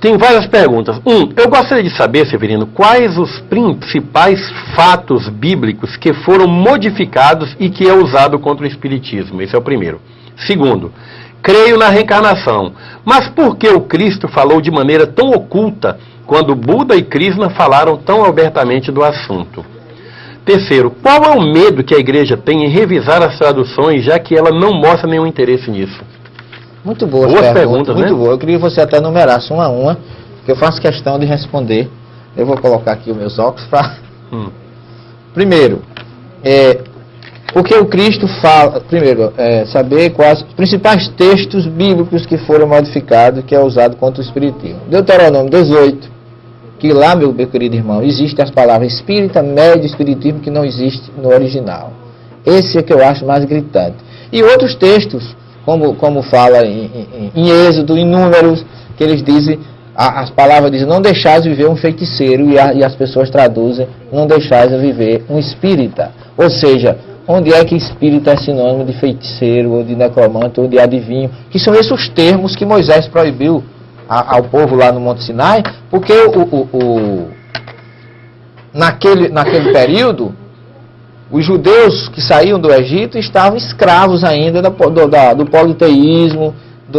Tem várias perguntas. Eu gostaria de saber, Severino, quais os principais fatos bíblicos que foram modificados e que é usado contra o Espiritismo. Esse é o primeiro. Segundo, creio na reencarnação. Mas por que o Cristo falou de maneira tão oculta quando Buda e Krishna falaram tão abertamente do assunto? Terceiro, qual é o medo que a igreja tem em revisar as traduções, já que ela não mostra nenhum interesse nisso? Muito boas perguntas, muito boa. Eu queria que você até numerasse uma a uma, que eu faço questão de responder. Eu vou colocar aqui os meus óculos para... Primeiro, o que o Cristo fala... Primeiro, saber quais os principais textos bíblicos que foram modificados, que é usado contra o Espiritismo. Deuteronômio 18, que lá, meu querido irmão, existem as palavras espírita, médio, espiritismo, que não existe no original. Esse é que eu acho mais gritante. E outros textos, como fala em Êxodo, em Números, que eles dizem, as palavras dizem, não deixais viver um feiticeiro, e as pessoas traduzem, não deixais viver um espírita. Ou seja, onde é que espírita é sinônimo de feiticeiro, ou de necromante, ou de adivinho, que são esses os termos que Moisés proibiu ao povo lá no Monte Sinai, porque naquele período, os judeus que saíam do Egito estavam escravos ainda do politeísmo,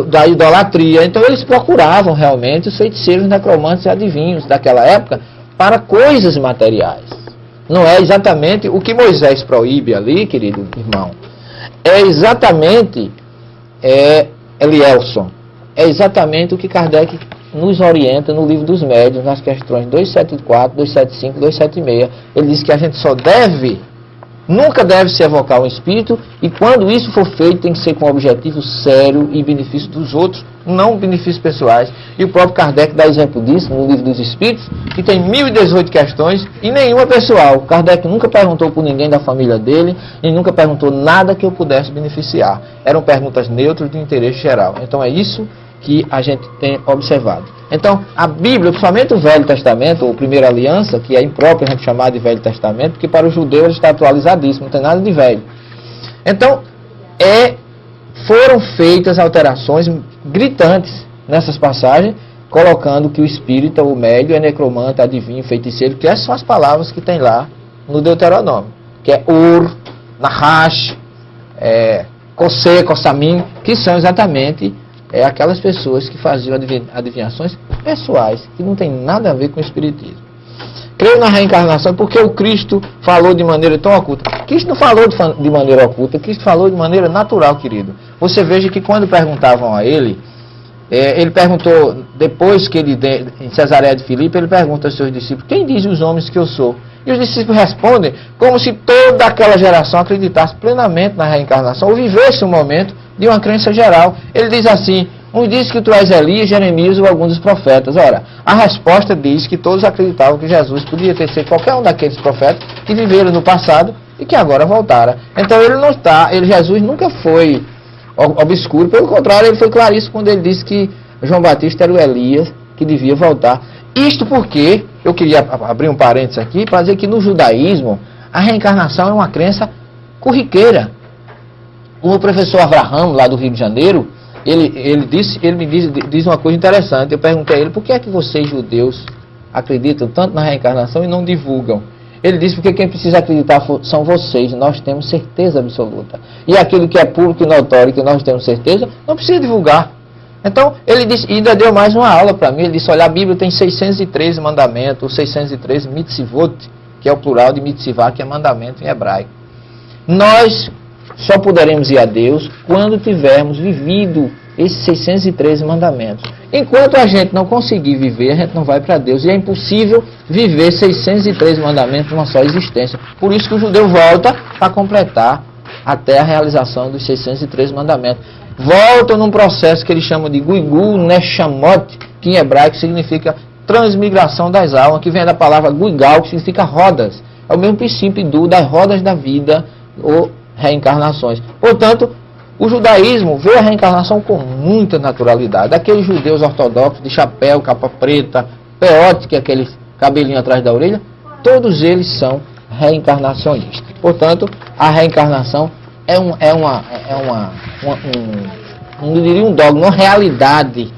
da idolatria. Então eles procuravam realmente os feiticeiros, necromantes e adivinhos daquela época para coisas materiais. Não é exatamente o que Moisés proíbe ali, querido irmão. É exatamente Elielson. É exatamente o que Kardec nos orienta no Livro dos Médiuns, nas questões 274, 275, 276. Ele diz que a gente nunca deve se evocar um espírito, e quando isso for feito tem que ser com objetivo sério e benefício dos outros, não benefícios pessoais. E o próprio Kardec dá exemplo disso no Livro dos Espíritos, que tem 1018 questões e nenhuma pessoal. Kardec nunca perguntou por ninguém da família dele, e nunca perguntou nada que eu pudesse beneficiar. Eram perguntas neutras de interesse geral. Então é isso que a gente tem observado. Então, a Bíblia, principalmente o Velho Testamento, ou Primeira Aliança, que é impróprio a gente chamar de Velho Testamento, porque para o judeu ele está atualizadíssimo, não tem nada de velho. Então, foram feitas alterações gritantes nessas passagens, colocando que o espírita, o médio, é necromante, adivinho, feiticeiro, que essas são as palavras que tem lá no Deuteronômio, que é Ur, Nahash, Kosé, Kossamim, que são exatamente aquelas pessoas que faziam adivinhações pessoais, que não tem nada a ver com o espiritismo. Creio na reencarnação porque o Cristo falou de maneira tão oculta. Cristo não falou de maneira oculta, Cristo falou de maneira natural, querido. Você veja que quando perguntavam a ele perguntou, depois que em Cesareia de Filipe, ele pergunta aos seus discípulos, quem diz os homens que eu sou? E os discípulos respondem como se toda aquela geração acreditasse plenamente na reencarnação, ou vivesse um momento de uma crença geral. Ele diz assim, uns dizem que tu és Elias, Jeremias ou algum dos profetas. Ora, a resposta diz que todos acreditavam que Jesus podia ter sido qualquer um daqueles profetas que viveram no passado e que agora voltaram. Então Jesus nunca foi obscuro, pelo contrário, ele foi claríssimo quando ele disse que João Batista era o Elias que devia voltar. Isto porque, eu queria abrir um parênteses aqui, para dizer que no judaísmo, a reencarnação é uma crença corriqueira. O professor Abraham, lá do Rio de Janeiro, ele me diz uma coisa interessante. Eu perguntei a ele, por que é que vocês judeus acreditam tanto na reencarnação e não divulgam? Ele disse, porque quem precisa acreditar são vocês, nós temos certeza absoluta. E aquilo que é público e notório, que nós temos certeza, não precisa divulgar. Então, ele disse, e ainda deu mais uma aula para mim, ele disse, olha, a Bíblia tem 613 mandamentos, 613 mitzvot, que é o plural de mitzvah, que é mandamento em hebraico. Nós só poderemos ir a Deus quando tivermos vivido esses 613 mandamentos. Enquanto a gente não conseguir viver, a gente não vai para Deus. E é impossível viver 613 mandamentos numa só existência. Por isso que o judeu volta para completar até a realização dos 613 mandamentos. Volta num processo que ele chama de Guigul Neshamot, que em hebraico significa transmigração das almas, que vem da palavra Guigal, que significa rodas. É o mesmo princípio das rodas da vida ou reencarnações. Portanto, o judaísmo vê a reencarnação com muita naturalidade. Aqueles judeus ortodoxos de chapéu, capa preta, peote, que é aquele cabelinho atrás da orelha, todos eles são reencarnacionistas. Portanto, a reencarnação não diria um dogma, uma realidade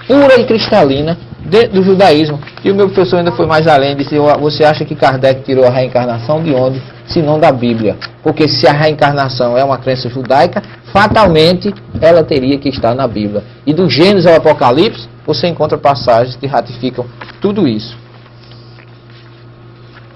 pura e cristalina dentro do judaísmo. E o meu professor ainda foi mais além, disse, você acha que Kardec tirou a reencarnação de onde? Se não da Bíblia. Porque se a reencarnação é uma crença judaica, fatalmente ela teria que estar na Bíblia. E do Gênesis ao Apocalipse, você encontra passagens que ratificam tudo isso.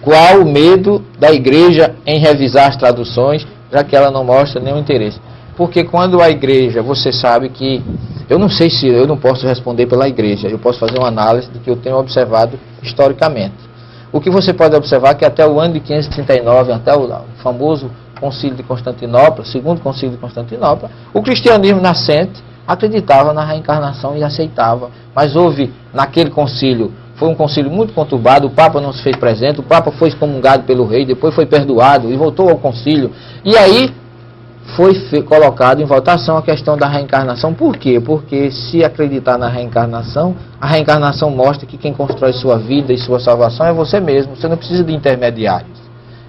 Qual o medo da igreja em revisar as traduções, já que ela não mostra nenhum interesse? Porque quando a igreja, você sabe que, eu não sei se eu não posso responder pela igreja, eu posso fazer uma análise do que eu tenho observado historicamente. O que você pode observar é que até o ano de 539, até o famoso Concílio de Constantinopla, segundo Concílio de Constantinopla, o cristianismo nascente acreditava na reencarnação e aceitava. Mas houve, naquele concílio, foi um concílio muito conturbado, o Papa não se fez presente, o Papa foi excomungado pelo rei, depois foi perdoado e voltou ao concílio. E aí foi colocado em votação a questão da reencarnação. Por quê? Porque se acreditar na reencarnação, a reencarnação mostra que quem constrói sua vida e sua salvação é você mesmo, você não precisa de intermediários.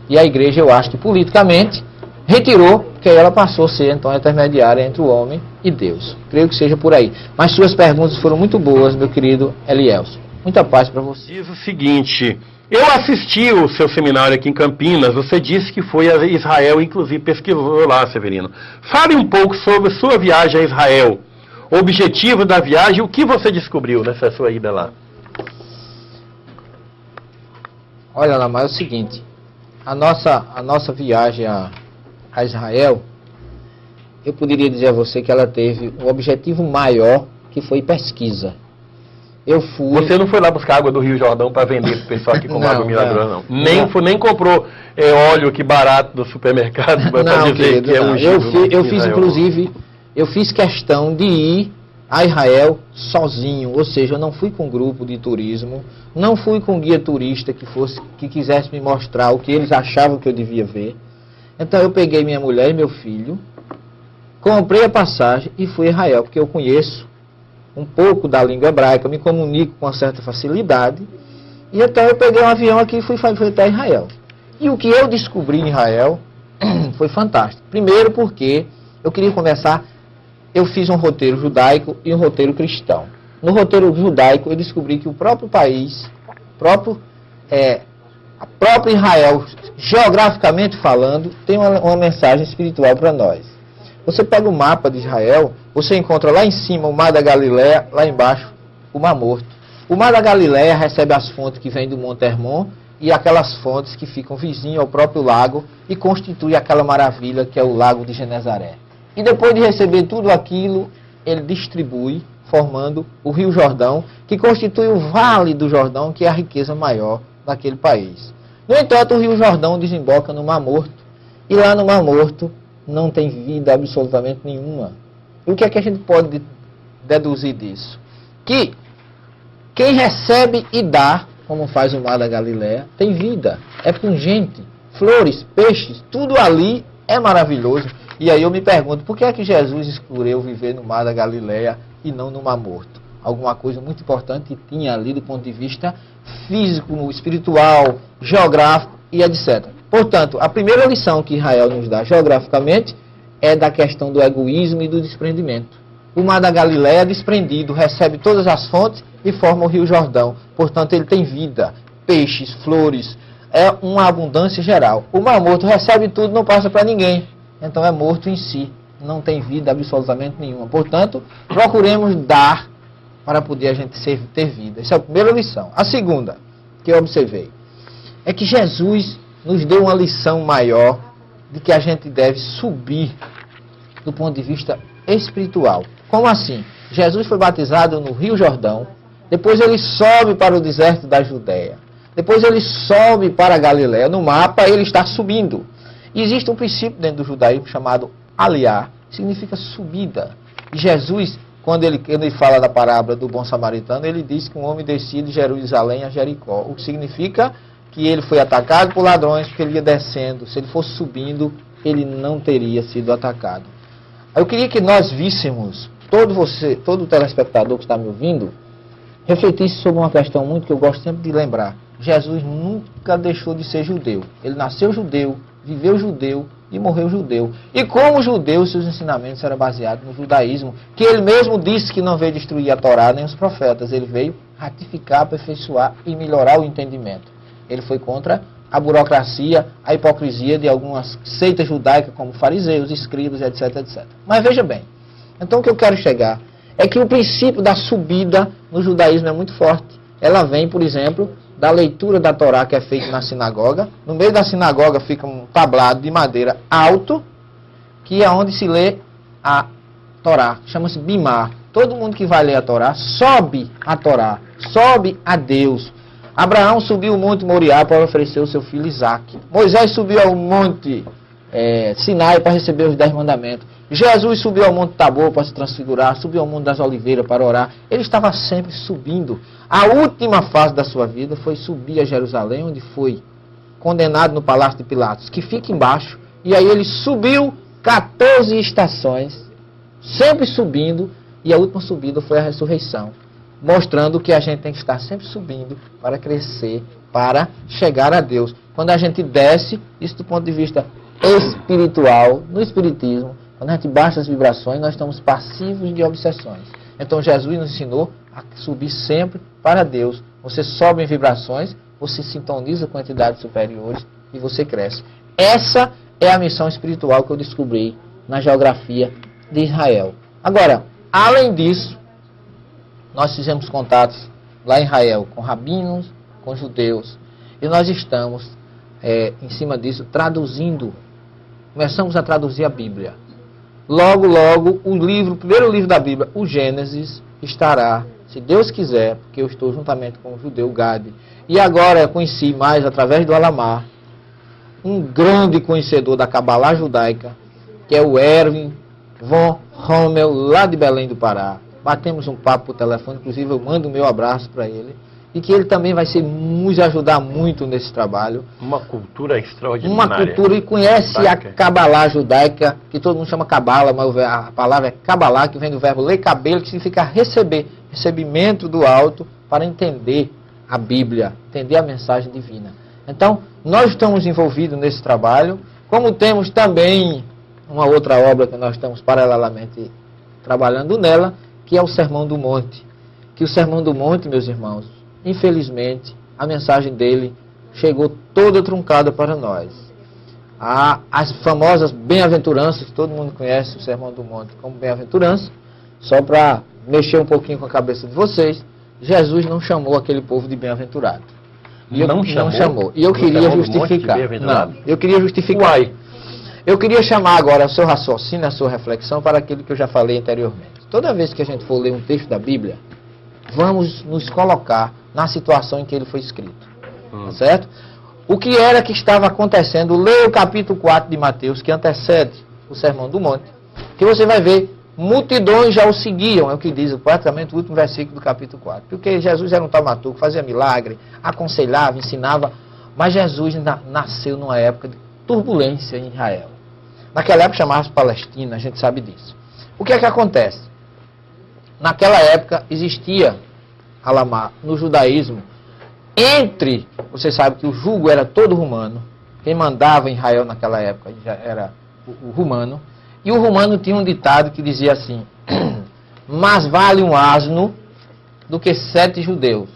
E a igreja, eu acho que politicamente, retirou, porque aí ela passou a ser então a intermediária entre o homem e Deus. Creio que seja por aí. Mas suas perguntas foram muito boas, meu querido Elielson. Muita paz para você. Diz o seguinte, eu assisti o seu seminário aqui em Campinas, você disse que foi a Israel, inclusive pesquisou lá, Severino. Fale um pouco sobre sua viagem a Israel, o objetivo da viagem, o que você descobriu nessa sua ida lá. Olha lá, mas é o seguinte, a nossa viagem a Israel, eu poderia dizer a você que ela teve um objetivo maior, que foi pesquisa. Eu fui... Você não foi lá buscar água do Rio Jordão para vender para o pessoal aqui como água milagrosa, não? Nem comprou óleo aqui barato do supermercado para dizer querido, que é ungido. Eu fiz questão de ir a Israel sozinho, ou seja, eu não fui com um grupo de turismo, não fui com um guia turista que quisesse me mostrar o que eles achavam que eu devia ver. Então eu peguei minha mulher e meu filho, comprei a passagem e fui a Israel, porque eu conheço um pouco da língua hebraica, me comunico com uma certa facilidade, e então eu peguei um avião aqui e fui até Israel. E o que eu descobri em Israel foi fantástico. Primeiro porque eu queria conversar, eu fiz um roteiro judaico e um roteiro cristão. No roteiro judaico eu descobri que o próprio país, a própria Israel, geograficamente falando, tem uma mensagem espiritual para nós. Você pega o mapa de Israel, você encontra lá em cima o Mar da Galileia, lá embaixo o Mar Morto. O Mar da Galileia recebe as fontes que vêm do Monte Hermon e aquelas fontes que ficam vizinho ao próprio lago e constitui aquela maravilha que é o Lago de Genezaré. E depois de receber tudo aquilo, ele distribui, formando o Rio Jordão, que constitui o Vale do Jordão, que é a riqueza maior daquele país. No entanto, o Rio Jordão desemboca no Mar Morto, e lá no Mar Morto não tem vida absolutamente nenhuma. E o que é que a gente pode deduzir disso? Que quem recebe e dá, como faz o Mar da Galileia, tem vida, é pungente, flores, peixes, tudo ali é maravilhoso. E aí eu me pergunto, por que é que Jesus escolheu viver no Mar da Galileia e não no Mar Morto? Alguma coisa muito importante tinha ali do ponto de vista físico, espiritual, geográfico e etc. Portanto, a primeira lição que Israel nos dá geograficamente é da questão do egoísmo e do desprendimento. O Mar da Galileia é desprendido, recebe todas as fontes e forma o Rio Jordão. Portanto, ele tem vida, peixes, flores, é uma abundância geral. O Mar Morto recebe tudo, não passa para ninguém. Então é morto em si. Não tem vida absolutamente nenhuma. Portanto, procuremos dar para poder a gente ter vida. Essa é a primeira lição. A segunda que eu observei é que Jesus nos deu uma lição maior de que a gente deve subir do ponto de vista espiritual. Como assim? Jesus foi batizado no Rio Jordão, depois ele sobe para o deserto da Judéia, depois ele sobe para a Galiléia. No mapa ele está subindo. E existe um princípio dentro do judaísmo chamado aliá, que significa subida. E Jesus, quando ele fala da parábola do bom samaritano, ele diz que um homem descia de Jerusalém a Jericó, o que significa que ele foi atacado por ladrões, porque ele ia descendo. Se ele fosse subindo, ele não teria sido atacado. Eu queria que nós víssemos, todo telespectador que está me ouvindo, refletisse sobre uma questão muito que eu gosto sempre de lembrar. Jesus nunca deixou de ser judeu. Ele nasceu judeu, viveu judeu e morreu judeu. E como judeu, seus ensinamentos eram baseados no judaísmo, que ele mesmo disse que não veio destruir a Torá nem os profetas. Ele veio ratificar, aperfeiçoar e melhorar o entendimento. Ele foi contra a burocracia, a hipocrisia de algumas seitas judaicas, como fariseus, escribas, etc, etc. Mas veja bem, então o que eu quero chegar é que o princípio da subida no judaísmo é muito forte. Ela vem, por exemplo, da leitura da Torá que é feita na sinagoga. No meio da sinagoga fica um tablado de madeira alto, que é onde se lê a Torá. Chama-se Bimá. Todo mundo que vai ler a Torá sobe a Torá, sobe a Deus. Abraão subiu o monte Moriá para oferecer o seu filho Isaque. Moisés subiu ao monte Sinai para receber os 10 mandamentos. Jesus subiu ao monte Tabor para se transfigurar, subiu ao monte das Oliveiras para orar. Ele estava sempre subindo. A última fase da sua vida foi subir a Jerusalém, onde foi condenado no Palácio de Pilatos, que fica embaixo. E aí ele subiu 14 estações, sempre subindo, e a última subida foi a ressurreição, mostrando que a gente tem que estar sempre subindo para crescer, para chegar a Deus. Quando a gente desce, isso do ponto de vista espiritual, no espiritismo, quando a gente baixa as vibrações, nós estamos passivos de obsessões. Então Jesus nos ensinou a subir sempre para Deus. Você sobe em vibrações, você sintoniza com entidades superiores e você cresce. Essa é a missão espiritual que eu descobri na geografia de Israel. Agora, além disso, nós fizemos contatos lá em Israel com rabinos, com judeus, e nós estamos, em cima disso, começamos a traduzir a Bíblia. Logo, logo, o primeiro livro da Bíblia, o Gênesis, estará, se Deus quiser, porque eu estou juntamente com o judeu Gabi, e agora eu conheci mais, através do Alamar, um grande conhecedor da Cabalá judaica, que é o Erwin von Rommel, lá de Belém do Pará. Batemos um papo por telefone, inclusive eu mando o meu abraço para ele, e que ele também vai nos ajudar muito nesse trabalho. Uma cultura extraordinária. Uma cultura, e conhece judaica. A Cabalá judaica, que todo mundo chama Cabala, mas a palavra é Cabalá, que vem do verbo lekabel, que significa receber, recebimento do alto, para entender a Bíblia, entender a mensagem divina. Então, nós estamos envolvidos nesse trabalho, como temos também uma outra obra que nós estamos paralelamente trabalhando nela, que é o Sermão do Monte. Que o Sermão do Monte, meus irmãos, infelizmente, a mensagem dele chegou toda truncada para nós. As famosas bem-aventuranças, todo mundo conhece o Sermão do Monte como bem-aventurança, só para mexer um pouquinho com a cabeça de vocês, Jesus não chamou aquele povo de bem-aventurado. Não chamou. E eu queria justificar. Não, eu queria justificar. Uai. Eu queria chamar agora o seu raciocínio, a sua reflexão para aquilo que eu já falei anteriormente. Toda vez que a gente for ler um texto da Bíblia, vamos nos colocar na situação em que ele foi escrito. Tá certo? O que era que estava acontecendo? Leia o capítulo 4 de Mateus, que antecede o Sermão do Monte, que você vai ver, multidões já o seguiam, é o que diz praticamente o último versículo do capítulo 4. Porque Jesus era um taumaturgo, fazia milagre, aconselhava, ensinava, mas Jesus nasceu numa época de turbulência em Israel. Naquela época chamava-se Palestina, a gente sabe disso. O que é que acontece? Naquela época existia, Alamar, no judaísmo, você sabe que o jugo era todo romano, quem mandava em Israel naquela época já era o romano, e o romano tinha um ditado que dizia assim, mais vale um asno do que 7 judeus.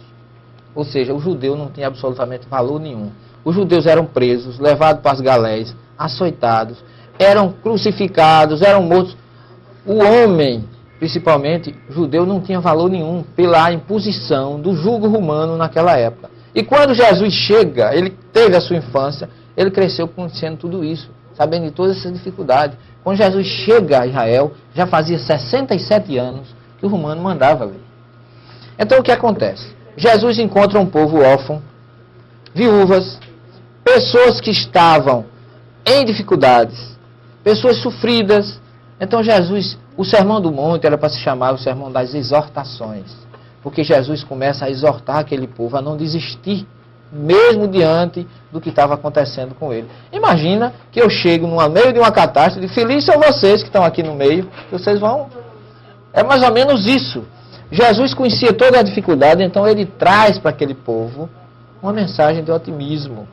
Ou seja, o judeu não tinha absolutamente valor nenhum. os judeus eram presos, levados para as galés, açoitados, eram crucificados, eram mortos. O homem, principalmente judeu, não tinha valor nenhum pela imposição do jugo romano naquela época. E quando Jesus chega, ele teve a sua infância, ele cresceu conhecendo tudo isso, sabendo de todas essas dificuldades. Quando Jesus chega a Israel, já fazia 67 anos que o romano mandava ali. Então o que acontece? Jesus encontra um povo órfão, viúvas, pessoas que estavam em dificuldades, pessoas sofridas. Então Jesus, o Sermão do Monte era para se chamar o Sermão das Exortações, porque Jesus começa a exortar aquele povo a não desistir, mesmo diante do que estava acontecendo com ele. Imagina que eu chego no meio de uma catástrofe, felizes são vocês que estão aqui no meio, que vocês vão... É mais ou menos isso. Jesus conhecia toda a dificuldade, então ele traz para aquele povo uma mensagem de otimismo.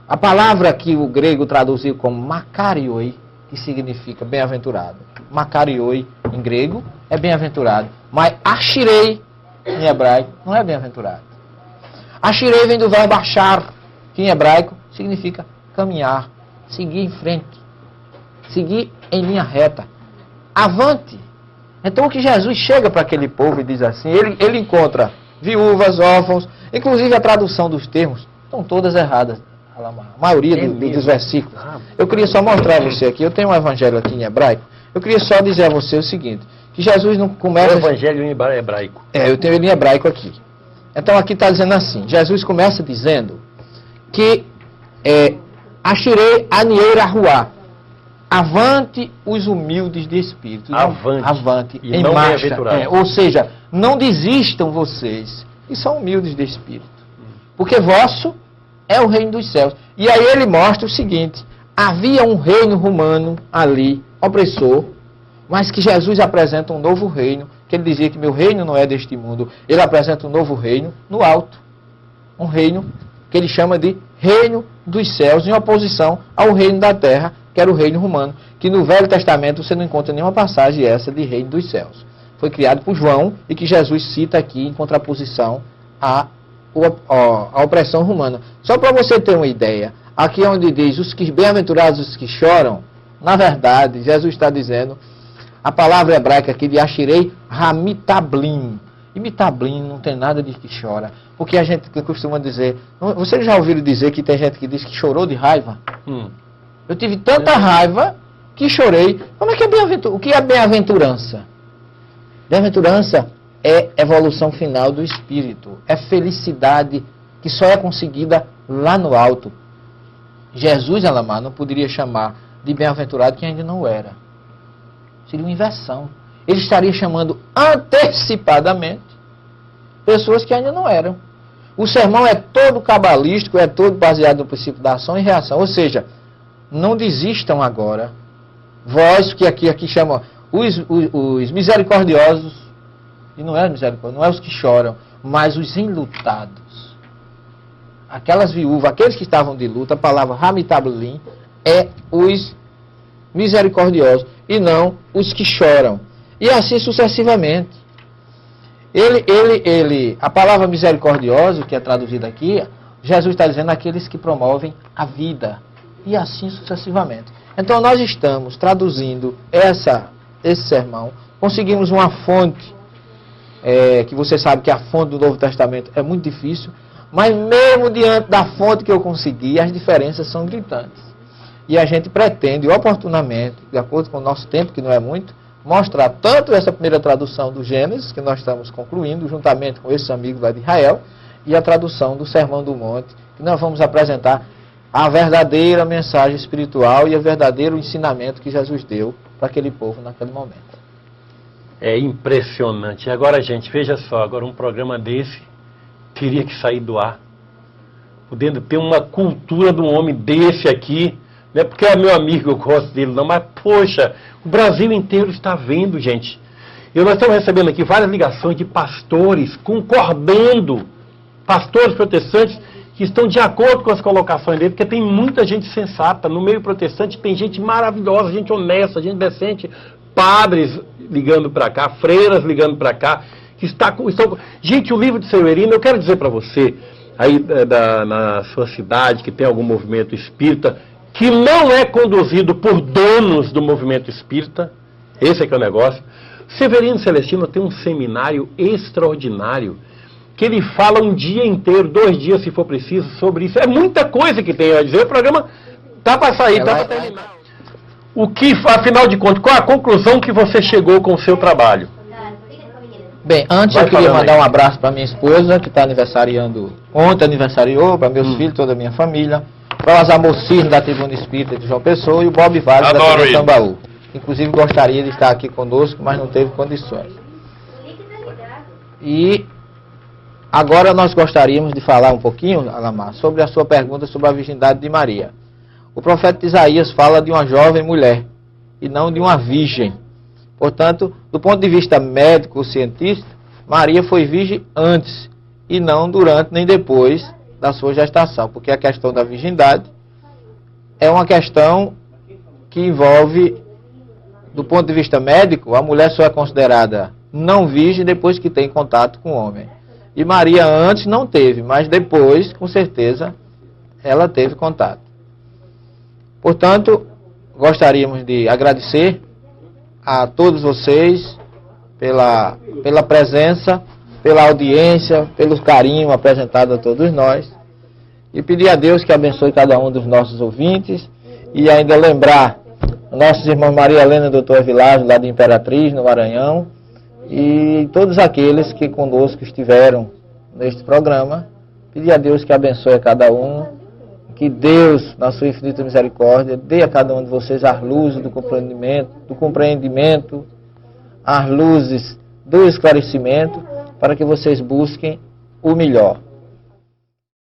A palavra que o grego traduziu como makarioi, que significa bem-aventurado. Makarioi, em grego, é bem-aventurado. Mas ashirei, em hebraico, não é bem-aventurado. Ashirei vem do verbo achar, que em hebraico significa caminhar, seguir em frente, seguir em linha reta, avante. Então o que Jesus chega para aquele povo e diz assim, ele encontra viúvas, órfãos, inclusive a tradução dos termos, estão todas erradas, a maioria dos versículos. Eu queria só mostrar a você aqui, eu tenho um evangelho aqui em hebraico, eu queria só dizer a você o seguinte, que Jesus não começa... O evangelho em hebraico. Eu tenho ele em hebraico aqui. Então aqui está dizendo assim, Jesus começa dizendo que Ashirei Aniei Rahuá, avante os humildes de espírito. Avante e em não marcha. Ou seja, não desistam vocês, que são humildes de espírito. Porque vosso é o reino dos céus. E aí ele mostra o seguinte, havia um reino romano ali, opressor, mas que Jesus apresenta um novo reino, que ele dizia que meu reino não é deste mundo. Ele apresenta um novo reino no alto. Um reino que ele chama de reino dos céus, em oposição ao reino da terra, que era o reino romano, que no Velho Testamento você não encontra nenhuma passagem essa de reino dos céus. Foi criado por João e que Jesus cita aqui em contraposição à opressão romana. Só para você ter uma ideia, aqui é onde diz, os que bem-aventurados os que choram, na verdade, Jesus está dizendo, a palavra hebraica aqui de Ashirei Hamitablim. E Mitablim não tem nada de que chora. Porque a gente costuma dizer... Vocês já ouviram dizer que tem gente que diz que chorou de raiva? Eu tive tanta raiva que chorei. Como é que é bem-aventurança? O que é bem-aventurança? Bem-aventurança é evolução final do espírito. É felicidade que só é conseguida lá no alto. Jesus, Alamar, não poderia chamar de bem-aventurado quem ainda não era. Seria uma inversão. Ele estaria chamando antecipadamente pessoas que ainda não eram. O sermão é todo cabalístico, é todo baseado no princípio da ação e reação. Ou seja, não desistam agora. Vós, que aqui chamam os misericordiosos, e não é misericórdia, não é os que choram, mas os enlutados. Aquelas viúvas, aqueles que estavam de luta, a palavra Hamitablim é os misericordiosos, e não os que choram. E assim sucessivamente. A palavra misericordioso, que é traduzida aqui, Jesus está dizendo aqueles que promovem a vida. E assim sucessivamente. Então nós estamos traduzindo esse sermão, conseguimos uma fonte, que você sabe que a fonte do Novo Testamento é muito difícil, mas mesmo diante da fonte que eu consegui, as diferenças são gritantes. E a gente pretende, oportunamente, de acordo com o nosso tempo, que não é muito, mostrar tanto essa primeira tradução do Gênesis, que nós estamos concluindo, juntamente com esses amigos lá de Israel, e a tradução do Sermão do Monte, que nós vamos apresentar a verdadeira mensagem espiritual e o verdadeiro ensinamento que Jesus deu para aquele povo naquele momento. É impressionante. Agora, gente, veja só, agora um programa desse teria que sair do ar. Podendo ter uma cultura de um homem desse aqui, não é porque é meu amigo, eu gosto dele, não, mas, poxa, o Brasil inteiro está vendo, gente. Nós estamos recebendo aqui várias ligações de pastores concordando, pastores protestantes que estão de acordo com as colocações dele, porque tem muita gente sensata. No meio protestante tem gente maravilhosa, gente honesta, gente decente, padres ligando para cá, freiras ligando para cá, que estão... Gente, o livro de Severino, eu quero dizer para você, aí na sua cidade que tem algum movimento espírita, que não é conduzido por donos do movimento espírita, esse é que é o negócio. Severino Celestino tem um seminário extraordinário, que ele fala um dia inteiro, 2 dias se for preciso, sobre isso. É muita coisa que tem a dizer, o programa tá para sair, tá para terminar. O que, afinal de contas, qual a conclusão que você chegou com o seu trabalho? Bem, antes eu queria mandar um abraço para minha esposa, que está aniversariando, ontem aniversariou, para meus filhos, toda a minha família, para o Azamor Cisne da Tribuna Espírita de João Pessoa e o Bob Vaz da Tribuna Tambaú. Inclusive gostaria de estar aqui conosco, mas não teve condições. E agora nós gostaríamos de falar um pouquinho, Alamar, sobre a sua pergunta sobre a virgindade de Maria. O profeta Isaías fala de uma jovem mulher e não de uma virgem. Portanto, do ponto de vista médico-cientista, Maria foi virgem antes e não durante nem depois da sua gestação, porque a questão da virgindade é uma questão que envolve, do ponto de vista médico, a mulher só é considerada não virgem depois que tem contato com o homem. E Maria antes não teve, mas depois, com certeza, ela teve contato. Portanto, gostaríamos de agradecer a todos vocês pela presença, pela audiência, pelo carinho apresentado a todos nós. E pedir a Deus que abençoe cada um dos nossos ouvintes. E ainda lembrar nossos irmãos Maria Helena e Dr. Evilásio, lá de Imperatriz, no Maranhão. E todos aqueles que conosco estiveram neste programa. Pedir a Deus que abençoe a cada um. Que Deus, na sua infinita misericórdia, dê a cada um de vocês as luzes do compreendimento, as luzes do esclarecimento, para que vocês busquem o melhor.